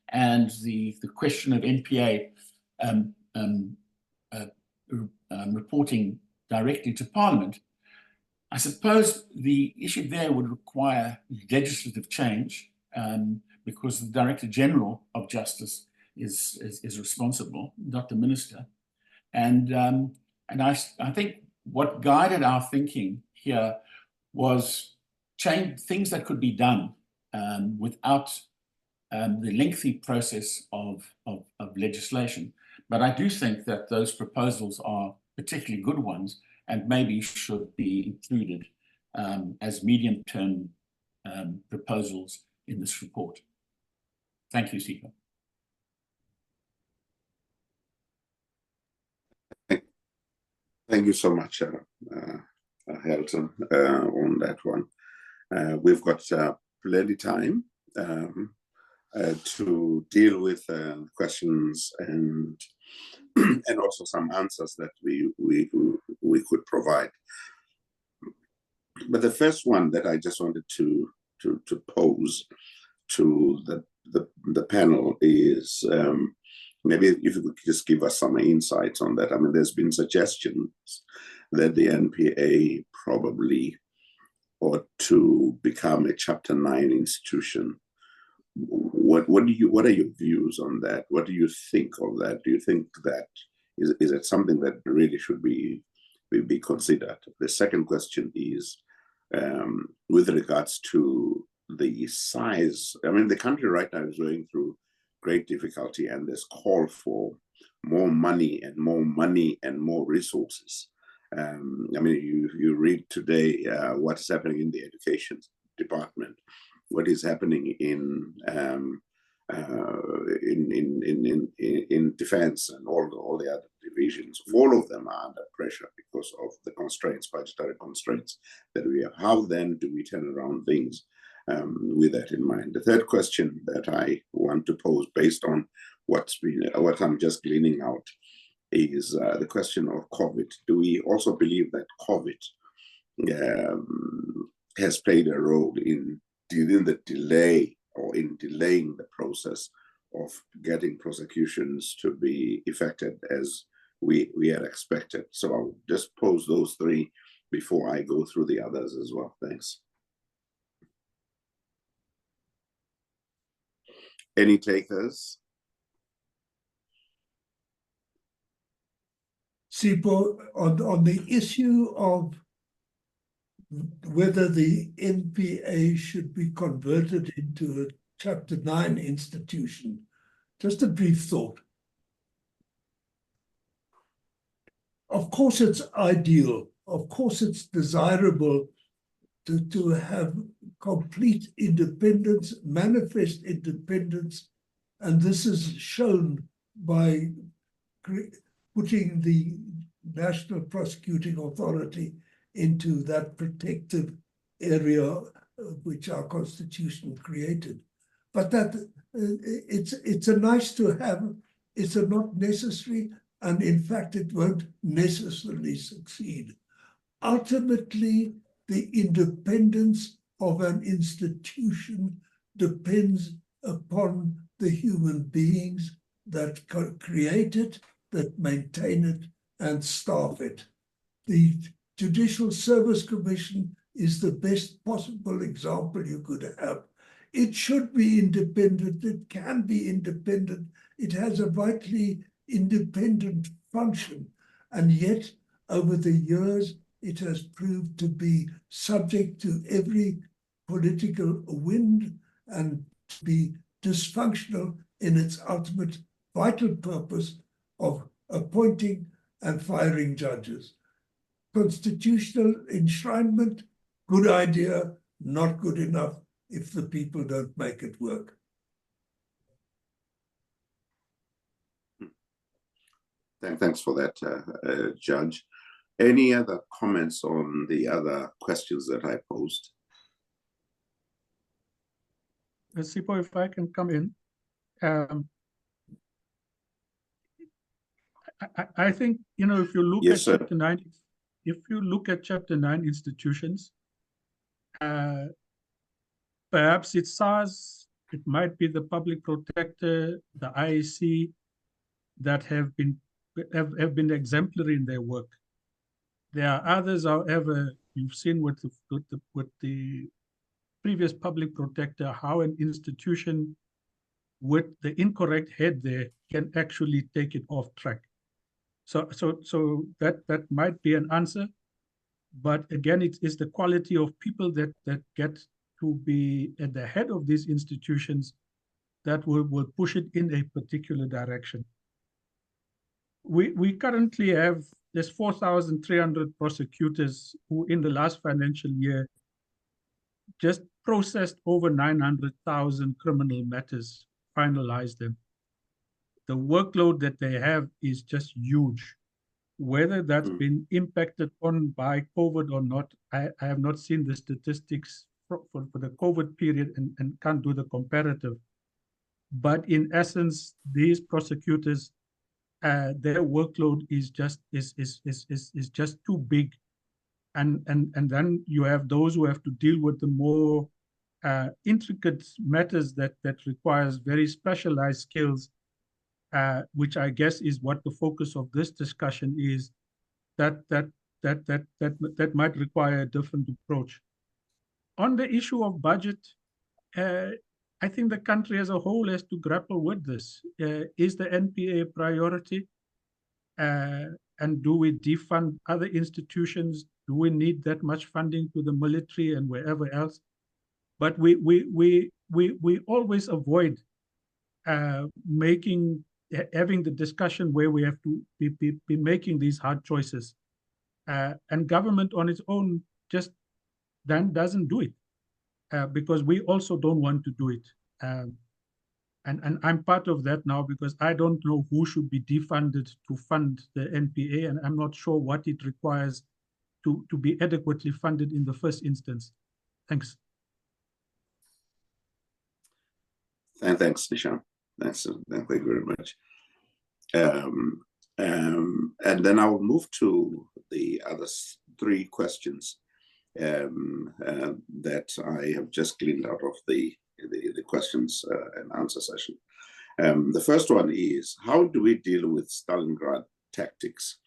and the question of NPA reporting directly to Parliament, I suppose the issue there would require legislative change, because the Director General of Justice is responsible, not the Minister. And I think what guided our thinking here was change things that could be done without the lengthy process of legislation. But I do think that those proposals are particularly good ones and maybe should be included as medium-term proposals in this report. Thank you, Sipho. Thank you so much, Helton, on that one. We've got plenty time to deal with questions and and also some answers that we could provide. But the first one that I just wanted to pose to the panel is maybe if you could just give us some insights on that. I mean, there's been suggestions that the NPA probably ought to become a Chapter 9 institution. What are your views on that? What do you think of that? Do you think that is it something that really should be considered? The second question is with regards to the size. I mean, the country right now is going through great difficulty, and there's call for more money and more resources. I mean, you read today what is happening in the education department, what is happening in defense and all the other divisions. All of them are under pressure because of the constraints, budgetary constraints that we have. How then do we turn around things with that in mind? The third question that I want to pose, based on what I'm just gleaning out, is the question of COVID. Do we also believe that COVID has played a role in the delay or in delaying the process of getting prosecutions to be effected as we had expected? So I'll just pose those three before I go through the others as well. Thanks. Any takers? Sipho, on the issue of whether the NPA should be converted into a Chapter 9 institution, just a brief thought. Of course, it's ideal. Of course, it's desirable to have complete independence, manifest independence, and this is shown by putting the National Prosecuting Authority into that protective area which our Constitution created. But that it's a nice to have, it's a not necessary, and in fact it won't necessarily succeed. Ultimately, the independence of an institution depends upon the human beings that create it, that maintain it, and staff it. The Judicial Service Commission is the best possible example you could have. It should be independent, it can be independent, it has a vitally independent function, and yet over the years it has proved to be subject to every political wind and to be dysfunctional in its ultimate vital purpose of appointing and firing judges. Constitutional enshrinement, good idea, not good enough if the people don't make it work. Thanks for that, Judge. Any other comments on the other questions that I posed? Sipho, if I can come in. I think, you know, if you look at Chapter 9, if you look at Chapter 9 institutions, perhaps it's SARS, it might be the Public Protector, the IEC, that have been exemplary in their work. There are others, however, you've seen with the previous Public Protector, how an institution with the incorrect head there can actually take it off track. So that might be an answer, but again, it is the quality of people that get to be at the head of these institutions that will push it in a particular direction. We currently have, there's 4,300 prosecutors who in the last financial year just processed over 900,000 criminal matters, finalized them. The workload that they have is just huge. Whether that's been impacted on by COVID or not, I have not seen the statistics for the COVID period and can't do the comparative. But in essence, these prosecutors their workload is just too big, and then you have those who have to deal with the more intricate matters that requires very specialized skills, which I guess is what the focus of this discussion is. That might require a different approach. On the issue of budget, I think the country as a whole has to grapple with this. Is the NPA a priority? And do we defund other institutions? Do we need that much funding to the military and wherever else? But we always avoid having the discussion where we have to be making these hard choices. And government on its own just then doesn't do it, because we also don't want to do it. And I'm part of that now, because I don't know who should be defunded to fund the NPA, and I'm not sure what it requires to be adequately funded in the first instance. Thanks. Thanks, Nishan. Thank you very much. And then I'll move to the other three questions that I have just gleaned out of the questions and answer session. The first one is, how do we deal with Stalingrad tactics?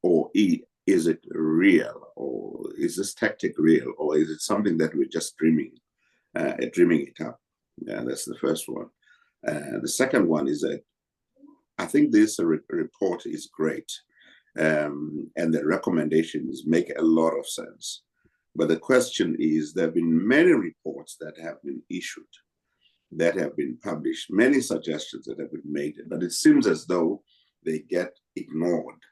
Or is it real? Or is this tactic real? Or is it something that we're just dreaming it up? That's the first one. The second one is that I think this report is great, and the recommendations make a lot of sense. But the question is, there have been many reports that have been issued, that have been published, many suggestions that have been made, but it seems as though they get ignored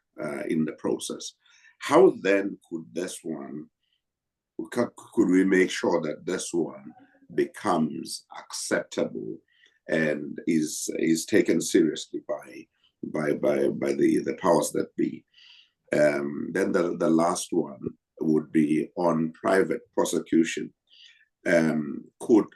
in the process. How then could we make sure that this one becomes acceptable and is taken seriously by the powers that be? Then the last one would be on private prosecution. Could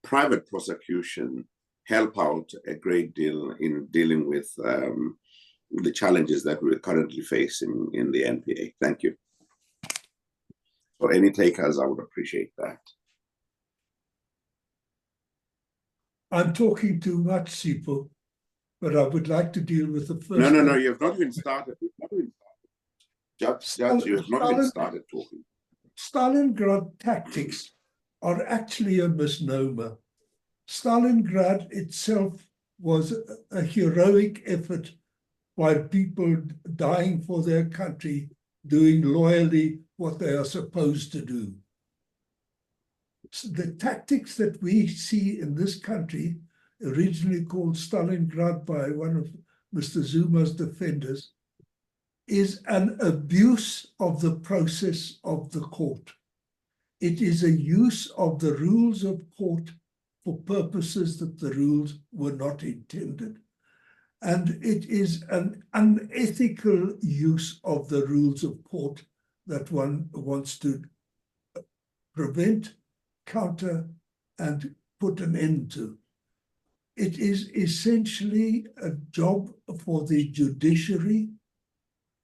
private prosecution help out a great deal in dealing with the challenges that we're currently facing in the NPA? Thank you. For any takers, I would appreciate that. I'm talking too much, Sipho, but I would like to deal with the first. No, you have not even started. Judge, you have not even started talking. Stalingrad tactics are actually a misnomer. Stalingrad itself was a heroic effort by people dying for their country, doing loyally what they are supposed to do. The tactics that we see in this country, originally called Stalingrad by one of Mr. Zuma's defenders, is an abuse of the process of the court. It is a use of the rules of court for purposes that the rules were not intended. And it is an unethical use of the rules of court that one wants to prevent, counter, and put an end to. It is essentially a job for the judiciary,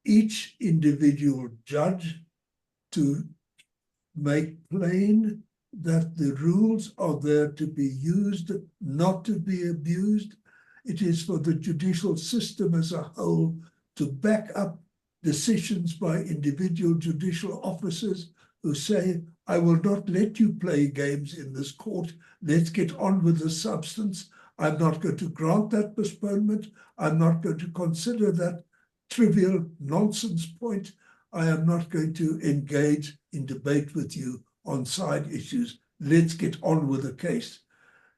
each individual judge, to make plain that the rules are there to be used, not to be abused. It is for the judicial system as a whole to back up decisions by individual judicial officers who say, I will not let you play games in this court. Let's get on with the substance. I'm not going to grant that postponement. I'm not going to consider that trivial nonsense point. I am not going to engage in debate with you on side issues. Let's get on with the case.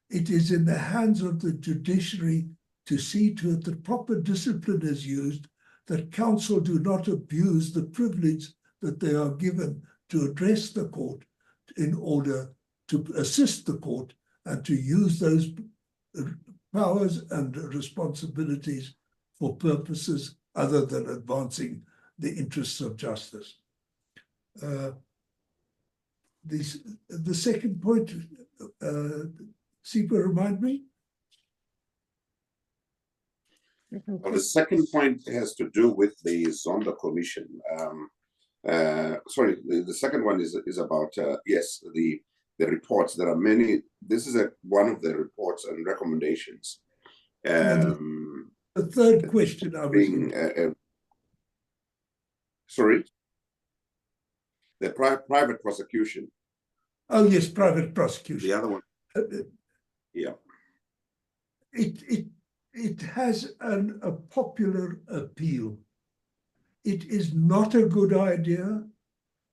It is in the hands of the judiciary to see to it that proper discipline is used, that counsel do not abuse the privilege that they are given to address the court in order to assist the court and to use those powers and responsibilities for purposes other than advancing the interests of justice. The second point, Sipho, remind me? The second point is, how do we deal with Stalingrad tactics? Or is it something that we're just dreaming it up? Stalingrad tactics are actually a misnomer. Stalingrad itself was a heroic effort by people dying for their country, doing loyally what they are supposed to do. The Well, the second point has to do with the Zondo Commission. Sorry, the second one is about, yes, the reports. There are many. This is one of the reports and recommendations. The third question I was being, sorry? The private prosecution. Oh, yes, private prosecution. The other one. Yeah. It has a popular appeal. It is not a good idea.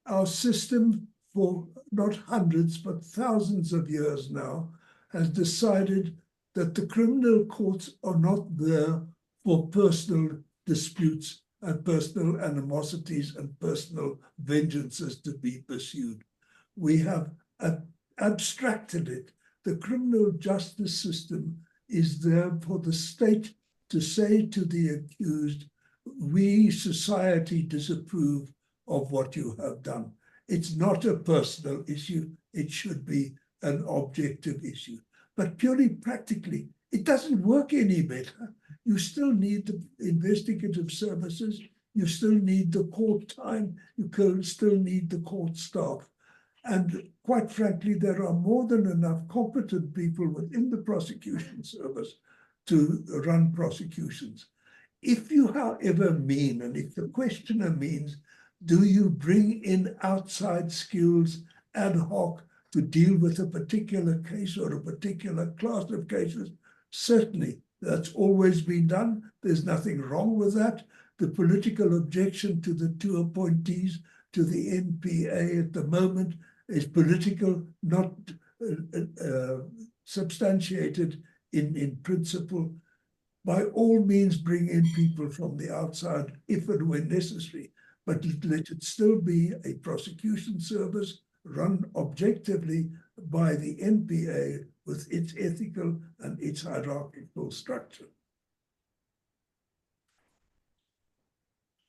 Our system, for not hundreds but thousands of years now, has decided that the criminal courts are not there for personal disputes and personal animosities and personal vengeances to be pursued. We have abstracted it. The criminal justice system is there for the state to say to the accused, we, society, disapprove of what you have done. It's not a personal issue. It should be an objective issue. But purely practically, it doesn't work any better. You still need the investigative services. You still need the court time. You still need the court staff. And quite frankly, there are more than enough competent people within the prosecution service to run prosecutions. If you, however, mean, and if the questioner means, do you bring in outside skills ad hoc to deal with a particular case or a particular class of cases? Certainly, that's always been done. There's nothing wrong with that. The political objection to the two appointees to the NPA at the moment is political, not substantiated in principle. By all means, bring in people from the outside if and when necessary, but let it still be a prosecution service run objectively by the NPA with its ethical and its hierarchical structure.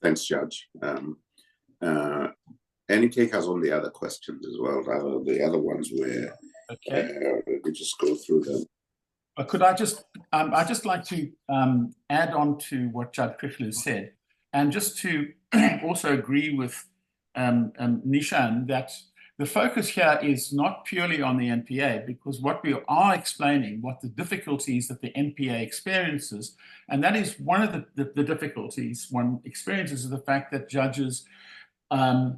Thanks, Judge. Any take us on the other questions as well? The other ones where we just go through them. Could I just, I'd just like to add on to what Judge Crichler said, and just to also agree with Nishan that the focus here is not purely on the NPA, because what we are explaining, what the difficulties that the NPA experiences, and that is one of the difficulties one experiences, is the fact that judges allow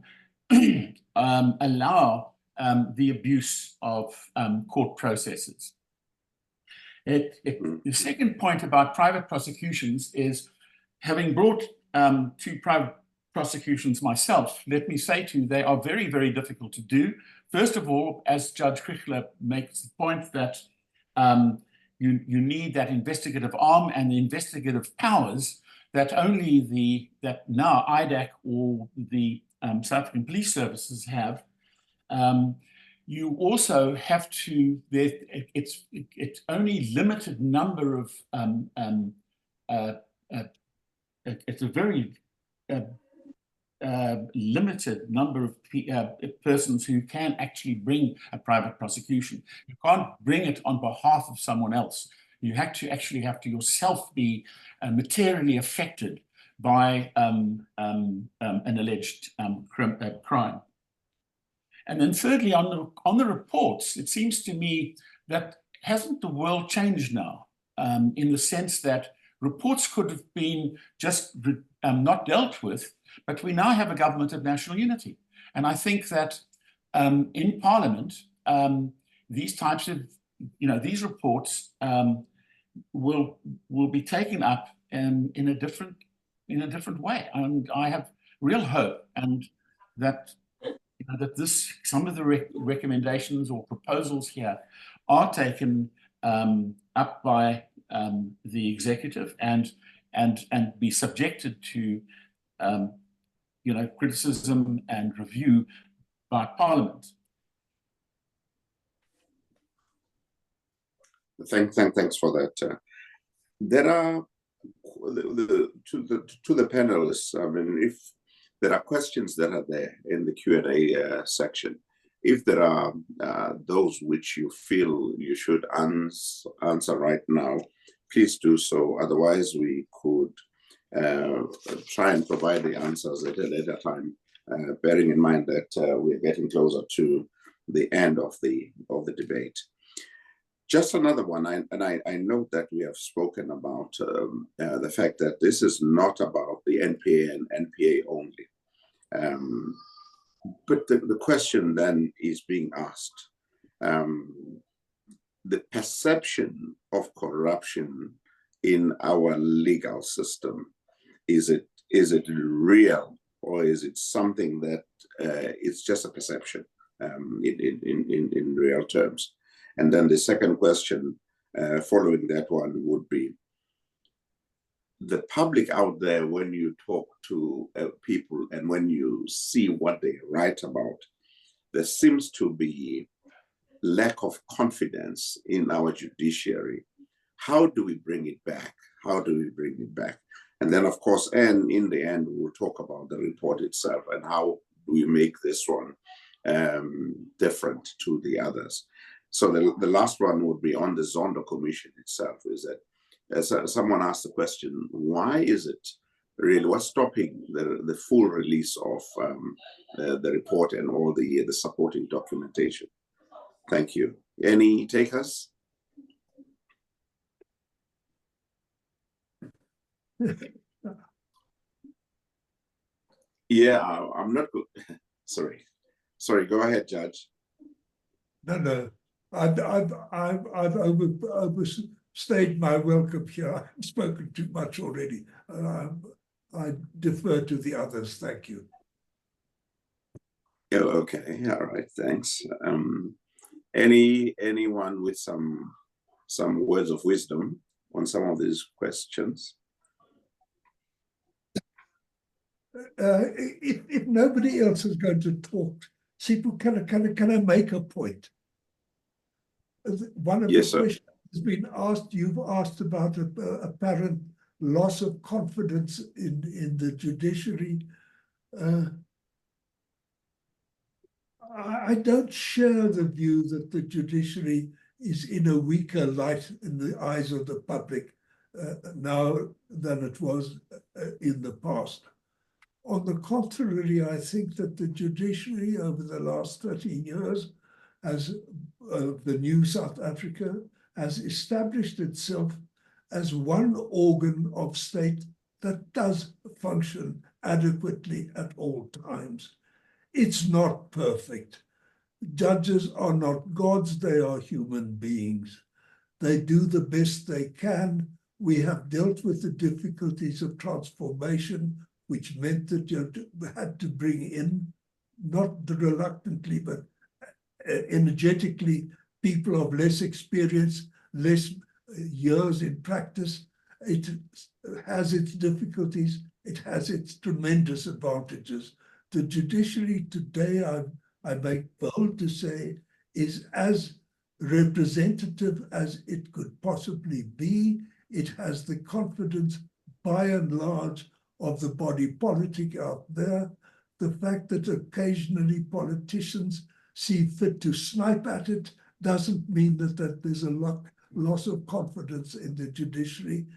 the abuse of court processes. The second point about private prosecutions is, having brought two private prosecutions myself, let me say to you, they are very, very difficult to do. First of all, as Judge Crichler makes the point that you need that investigative arm and the investigative powers that only that now IDAC or the South African Police Services have. You also have to, it's only limited number of, it's a very limited number of persons who can actually bring a private prosecution. You can't bring it on behalf of someone else. You have to actually yourself be materially affected by an alleged crime. And then thirdly, on the reports, it seems to me that hasn't the world changed now, in the sense that reports could have been just not dealt with, but we now have a government of national unity. And I think that in Parliament, these types of, these reports will be taken up in a different way. And I have real hope, and that some of the recommendations or proposals here are taken up by the executive and be subjected to criticism and review by Parliament. Thanks for that. There are to the panelists. I mean, if there are questions that are there in the Q&A section, if there are those which you feel you should answer right now, please do so. Otherwise, we could try and provide the answers at a later time, bearing in mind that we're getting closer to the end of the debate. Just another one, I note that we have spoken about the fact that this is not about the NPA and NPA only. But the question then is being asked, the perception of corruption in our legal system, is it real, or is it something that it's just a perception in real terms? And then the second question following that one would be, the public out there, when you talk to people and when you see what they write about, there seems to be lack of confidence in our judiciary. How do we bring it back? How do we bring it back? And then, of course, and in the end, we'll talk about the report itself and how do we make this one different to the others. So the last one would be on the Zondo Commission itself, is that someone asked the question, why is it really, what's stopping the full release of the report and all the supporting documentation? Thank you. Any takers? Yeah, I'm not good. Sorry, go ahead, Judge. No, I've overstayed my welcome here. I've spoken too much already. I defer to the others. Thank you. Oh, okay, all right, thanks. Anyone with some words of wisdom on some of these questions? If nobody else is going to talk, Sipho, can I make a point? One of the questions has been asked, you've asked about apparent loss of confidence in the judiciary. I don't share the view that the judiciary is in a weaker light in the eyes of the public now than it was in the past. On the contrary, I think that the judiciary over the last 13 years, as the new South Africa, has established itself as one organ of state that does function adequately at all times. It's not perfect. Judges are not gods, they are human beings. They do the best they can. We have dealt with the difficulties of transformation, which meant that you had to bring in, not reluctantly, but energetically, people of less experience, less years in practice. It has its difficulties. It has its tremendous advantages. The judiciary today, I make bold to say, is as representative as it could possibly be. It has the confidence, by and large, of the body politic out there. The fact that occasionally politicians see fit to snipe at it doesn't mean that there's a loss of confidence in the judiciary.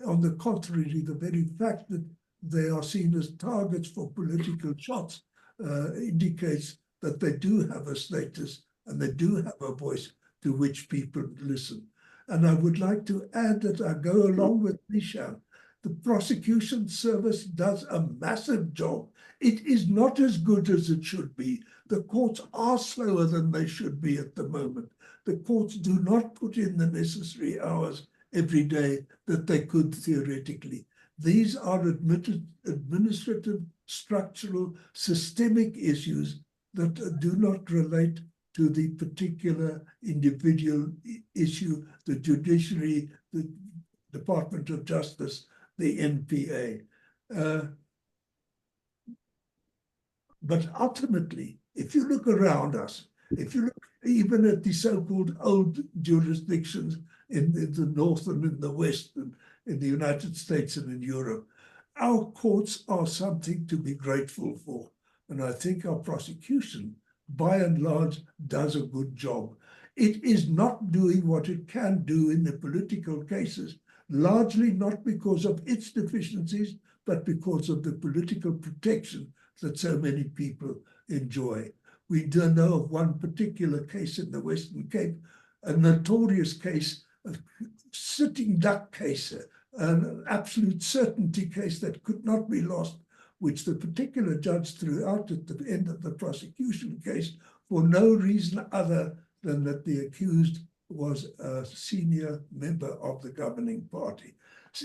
On the contrary, the very fact that they are seen as targets for political shots indicates that they do have a status and they do have a voice to which people listen. And I would like to add that I go along with Nishan. The prosecution service does a massive job. It is not as good as it should be. The courts are slower than they should be at the moment. The courts do not put in the necessary hours every day that they could theoretically. These are administrative, structural, systemic issues that do not relate to the particular individual issue, the judiciary, the Department of Justice, the NPA. But ultimately, if you look around us, if you look even at the so-called old jurisdictions in the North and in the West, and in the United States and in Europe, our courts are something to be grateful for. And I think our prosecution, by and large, does a good job. It is not doing what it can do in the political cases largely not because of its deficiencies, but because of the political protection that so many people enjoy. We do know of one particular case in the Western Cape, a notorious case, a sitting duck case, an absolute certainty case that could not be lost, which the particular judge threw out at the end of the prosecution case for no reason other than that the accused was a senior member of the governing party.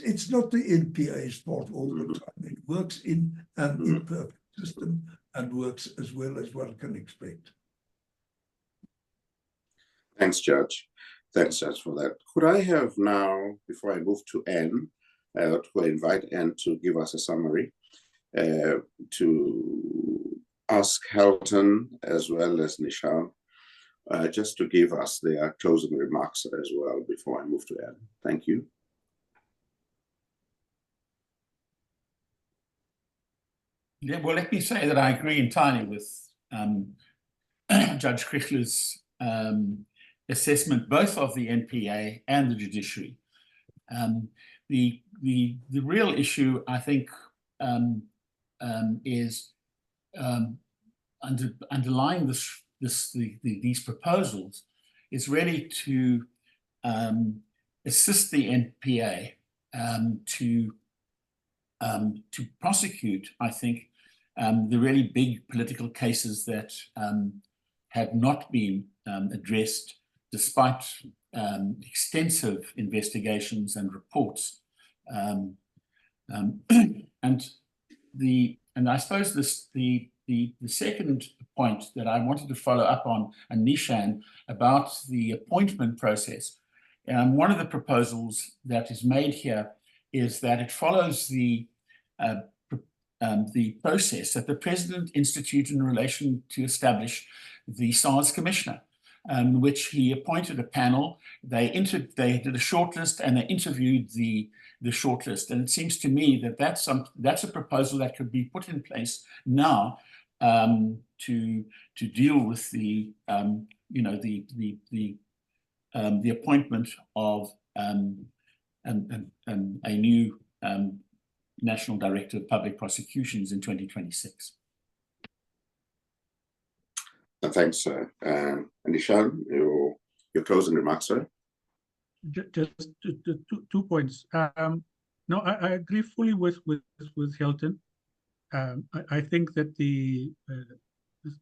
It's not the NPA's fault all the time. It works in an imperfect system and works as well as one can expect. Thanks, Judge. Thanks, Judge, for that. Could I have now, before I move to Ann, to invite Ann to give us a summary, to ask Helton as well as Nishal, just to give us their closing remarks as well before I move to Ann. Thank you. Yeah, well, let me say that I agree entirely with Judge Krichler's assessment, both of the NPA and the judiciary. The real issue, I think, is underlying these proposals is really to assist the NPA to prosecute, I think, the really big political cases that have not been addressed despite extensive investigations and reports. And I suppose the second point that I wanted to follow up on, Nishan, about the appointment process. One of the proposals that is made here is that it follows the process that the President instituted in relation to establish the SARS Commissioner, which he appointed a panel. They did a shortlist and they interviewed the shortlist. And it seems to me that that's a proposal that could be put in place now to deal with the appointment of a new National Director of Public Prosecutions in 2026. Thanks, sir. Nishan, your closing remarks, sir? Just 2 points. No, I agree fully with Helton. I think that the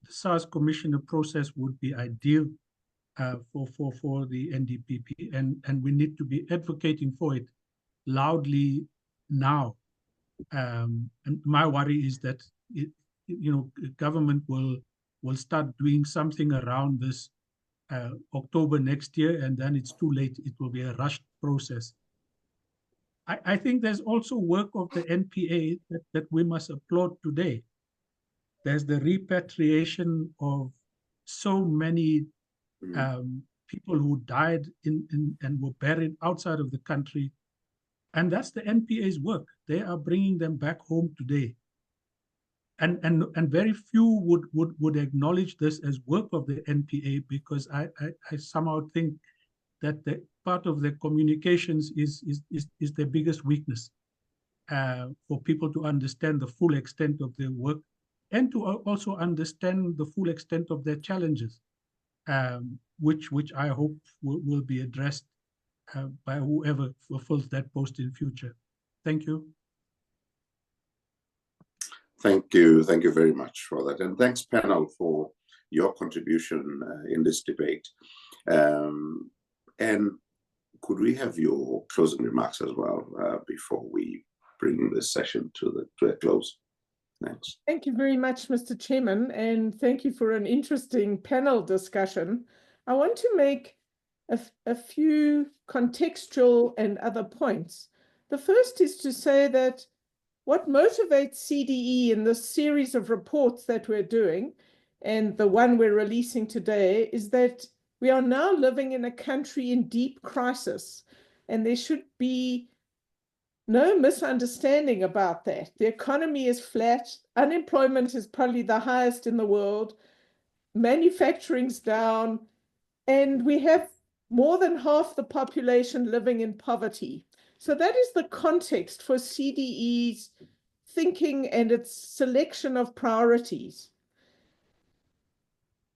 SARS Commissioner process would be ideal for the NDPP, and we need to be advocating for it loudly now. And my worry is that government will start doing something around this October next year, and then it's too late. It will be a rushed process. I think there's also work of the NPA that we must applaud today. There's the repatriation of so many people who died and were buried outside of the country. And that's the NPA's work. They are bringing them back home today. And very few would acknowledge this as work of the NPA, because I somehow think that the part of the communications is their biggest weakness, for people to understand the full extent of their work and to also understand the full extent of their challenges, which I hope will be addressed by whoever fulfills that post in future. Thank you. Thank you very much for that. And thanks, panel, for your contribution in this debate. And could we have your closing remarks as well before we bring this session to a close? Thanks. Thank you very much, Mr. Chairman, and thank you for an interesting panel discussion. I want to make a few contextual and other points. The first is to say that what motivates CDE in this series of reports that we're doing, and the one we're releasing today, is that we are now living in a country in deep crisis, and there should be no misunderstanding about that. The economy is flat, unemployment is probably the highest in the world, manufacturing's down, and we have more than half the population living in poverty. So that is the context for CDE's thinking and its selection of priorities.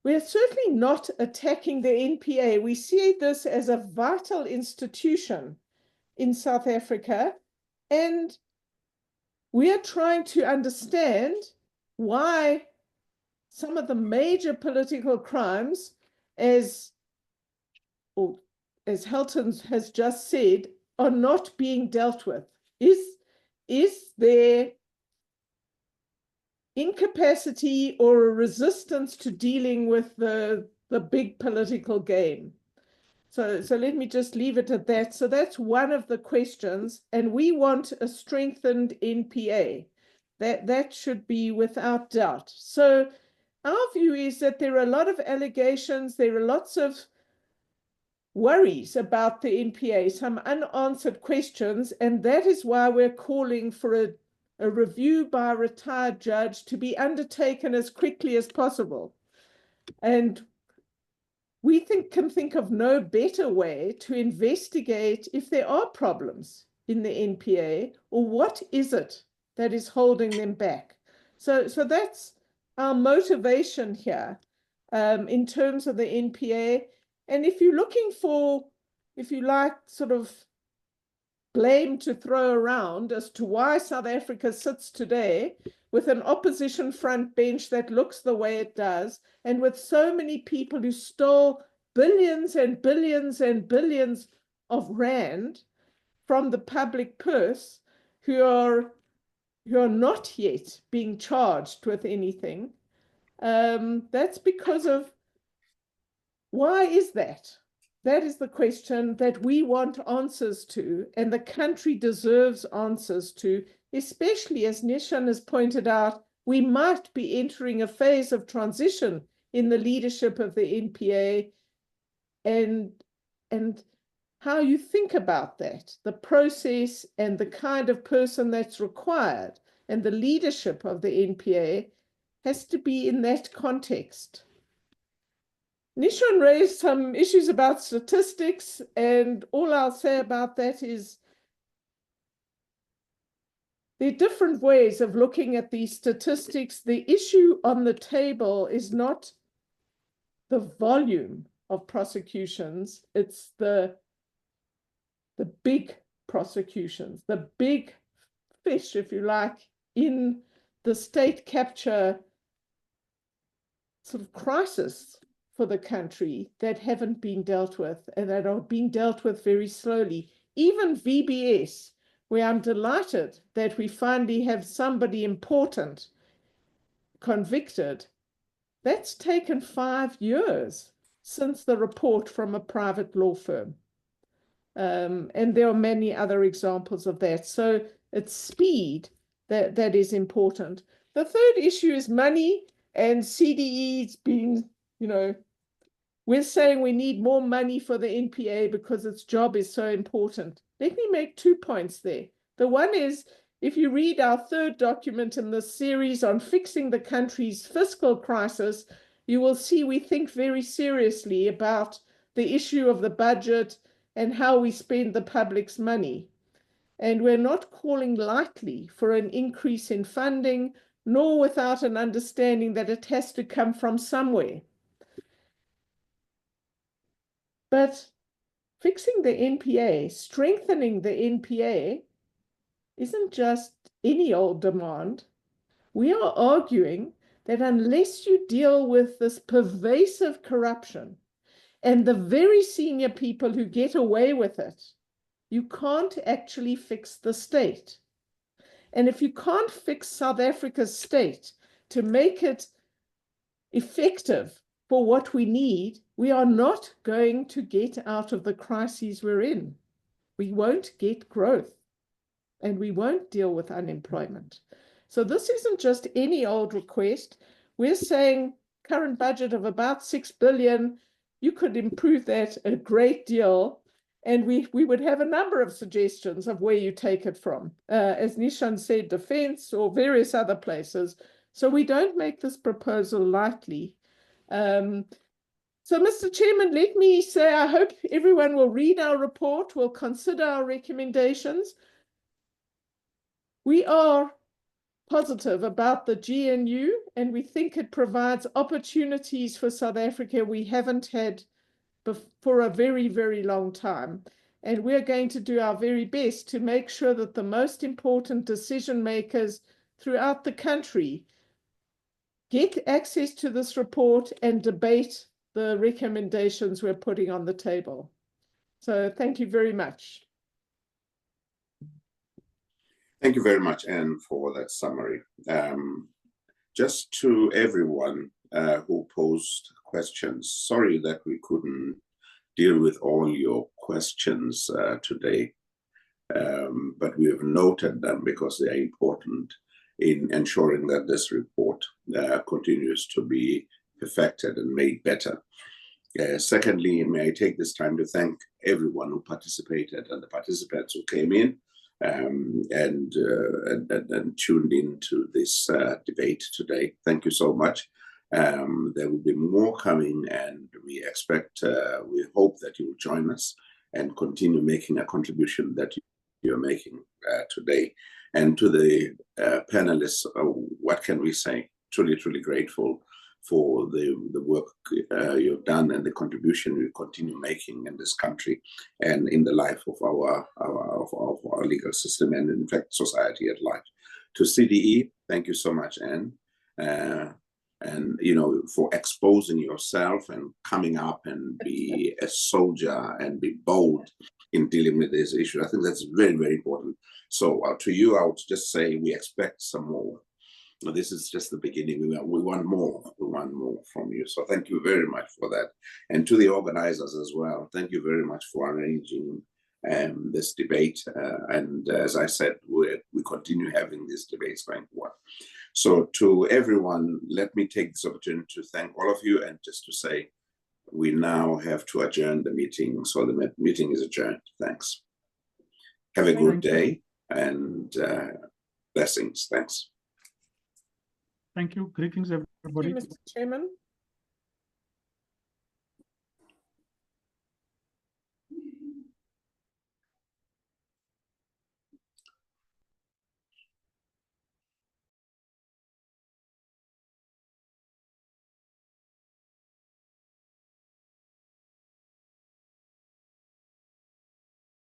We're certainly not attacking the NPA. We see this as a vital institution in South Africa, and we are trying to understand why some of the major political crimes, as Helton has just said, are not being dealt with. Is there incapacity or a resistance to dealing with the big political game? So let me just leave it at that. So that's one of the questions, and we want a strengthened NPA. That should be without doubt. So our view is that there are a lot of allegations, there are lots of worries about the NPA, some unanswered questions, and that is why we're calling for a review by a retired judge to be undertaken as quickly as possible. And we can think of no better way to investigate if there are problems in the NPA, or what is it that is holding them back. So that's our motivation here in terms of the NPA. And if you're looking for, if you like, sort of blame to throw around as to why South Africa sits today with an opposition front bench that looks the way it does, and with so many people who stole billions and billions and billions of rand from the public purse, who are not yet being charged with anything, that's because of, why is that? That is the question that we want answers to, and the country deserves answers to, especially as Nishan has pointed out, we might be entering a phase of transition in the leadership of the NPA, and how you think about that, the process and the kind of person that's required, and the leadership of the NPA has to be in that context. Nishan raised some issues about statistics, and all I'll say about that is there are different ways of looking at these statistics. The issue on the table is not the volume of prosecutions, it's the big prosecutions, the big fish, if you like, in the state capture sort of crisis for the country that haven't been dealt with, and that are being dealt with very slowly. Even VBS, where I'm delighted that we finally have somebody important convicted, that's taken 5 years since the report from a private law firm. And there are many other examples of that. So it's speed that is important. The third issue is money, and CDE's been, we're saying we need more money for the NPA because its job is so important. Let me make 2 points there. The one is, if you read our third document in this series on fixing the country's fiscal crisis, you will see we think very seriously about the issue of the budget and how we spend the public's money. And we're not calling lightly for an increase in funding, nor without an understanding that it has to come from somewhere. But fixing the NPA, strengthening the NPA, isn't just any old demand. We are arguing that unless you deal with this pervasive corruption and the very senior people who get away with it, you can't actually fix the state. And if you can't fix South Africa's state to make it effective for what we need, we are not going to get out of the crises we're in. We won't get growth, and we won't deal with unemployment. So this isn't just any old request. We're saying current budget of about 6 billion, you could improve that a great deal, and we would have a number of suggestions of where you take it from. As Nishan said, defense or various other places. So we don't make this proposal lightly. So, Mr. Chairman, let me say I hope everyone will read our report, will consider our recommendations. We are positive about the GNU, and we think it provides opportunities for South Africa we haven't had for a very, very long time. And we're going to do our very best to make sure that the most important decision makers throughout the country get access to this report and debate the recommendations we're putting on the table. So thank you very much. Thank you very much, Ann, for that summary. Just to everyone who posed questions, sorry that we couldn't deal with all your questions today, but we have noted them because they are important in ensuring that this report continues to be perfected and made better. Secondly, may I take this time to thank everyone who participated and the participants who came in and tuned into this debate today. Thank you so much. There will be more coming, and we expect, we hope that you will join us and continue making a contribution that you're making today. And to the panelists, what can we say? Truly, truly grateful for the work you've done and the contribution you continue making in this country and in the life of our legal system and in fact society at large. To CDE, thank you so much, Ann, and for exposing yourself and coming up and be a soldier and be bold in dealing with this issue. I think that's very, very important. So to you, I would just say we expect some more. This is just the beginning. We want more. We want more from you. So thank you very much for that. And to the organizers as well, thank you very much for arranging this debate. And as I said, we continue having these debates going forward. So to everyone, let me take this opportunity to thank all of you and just to say we now have to adjourn the meeting. So the meeting is adjourned. Thanks. Have a good day and blessings. Thanks. Thank you. Greetings, everybody. Thank you, Mr. Chairman.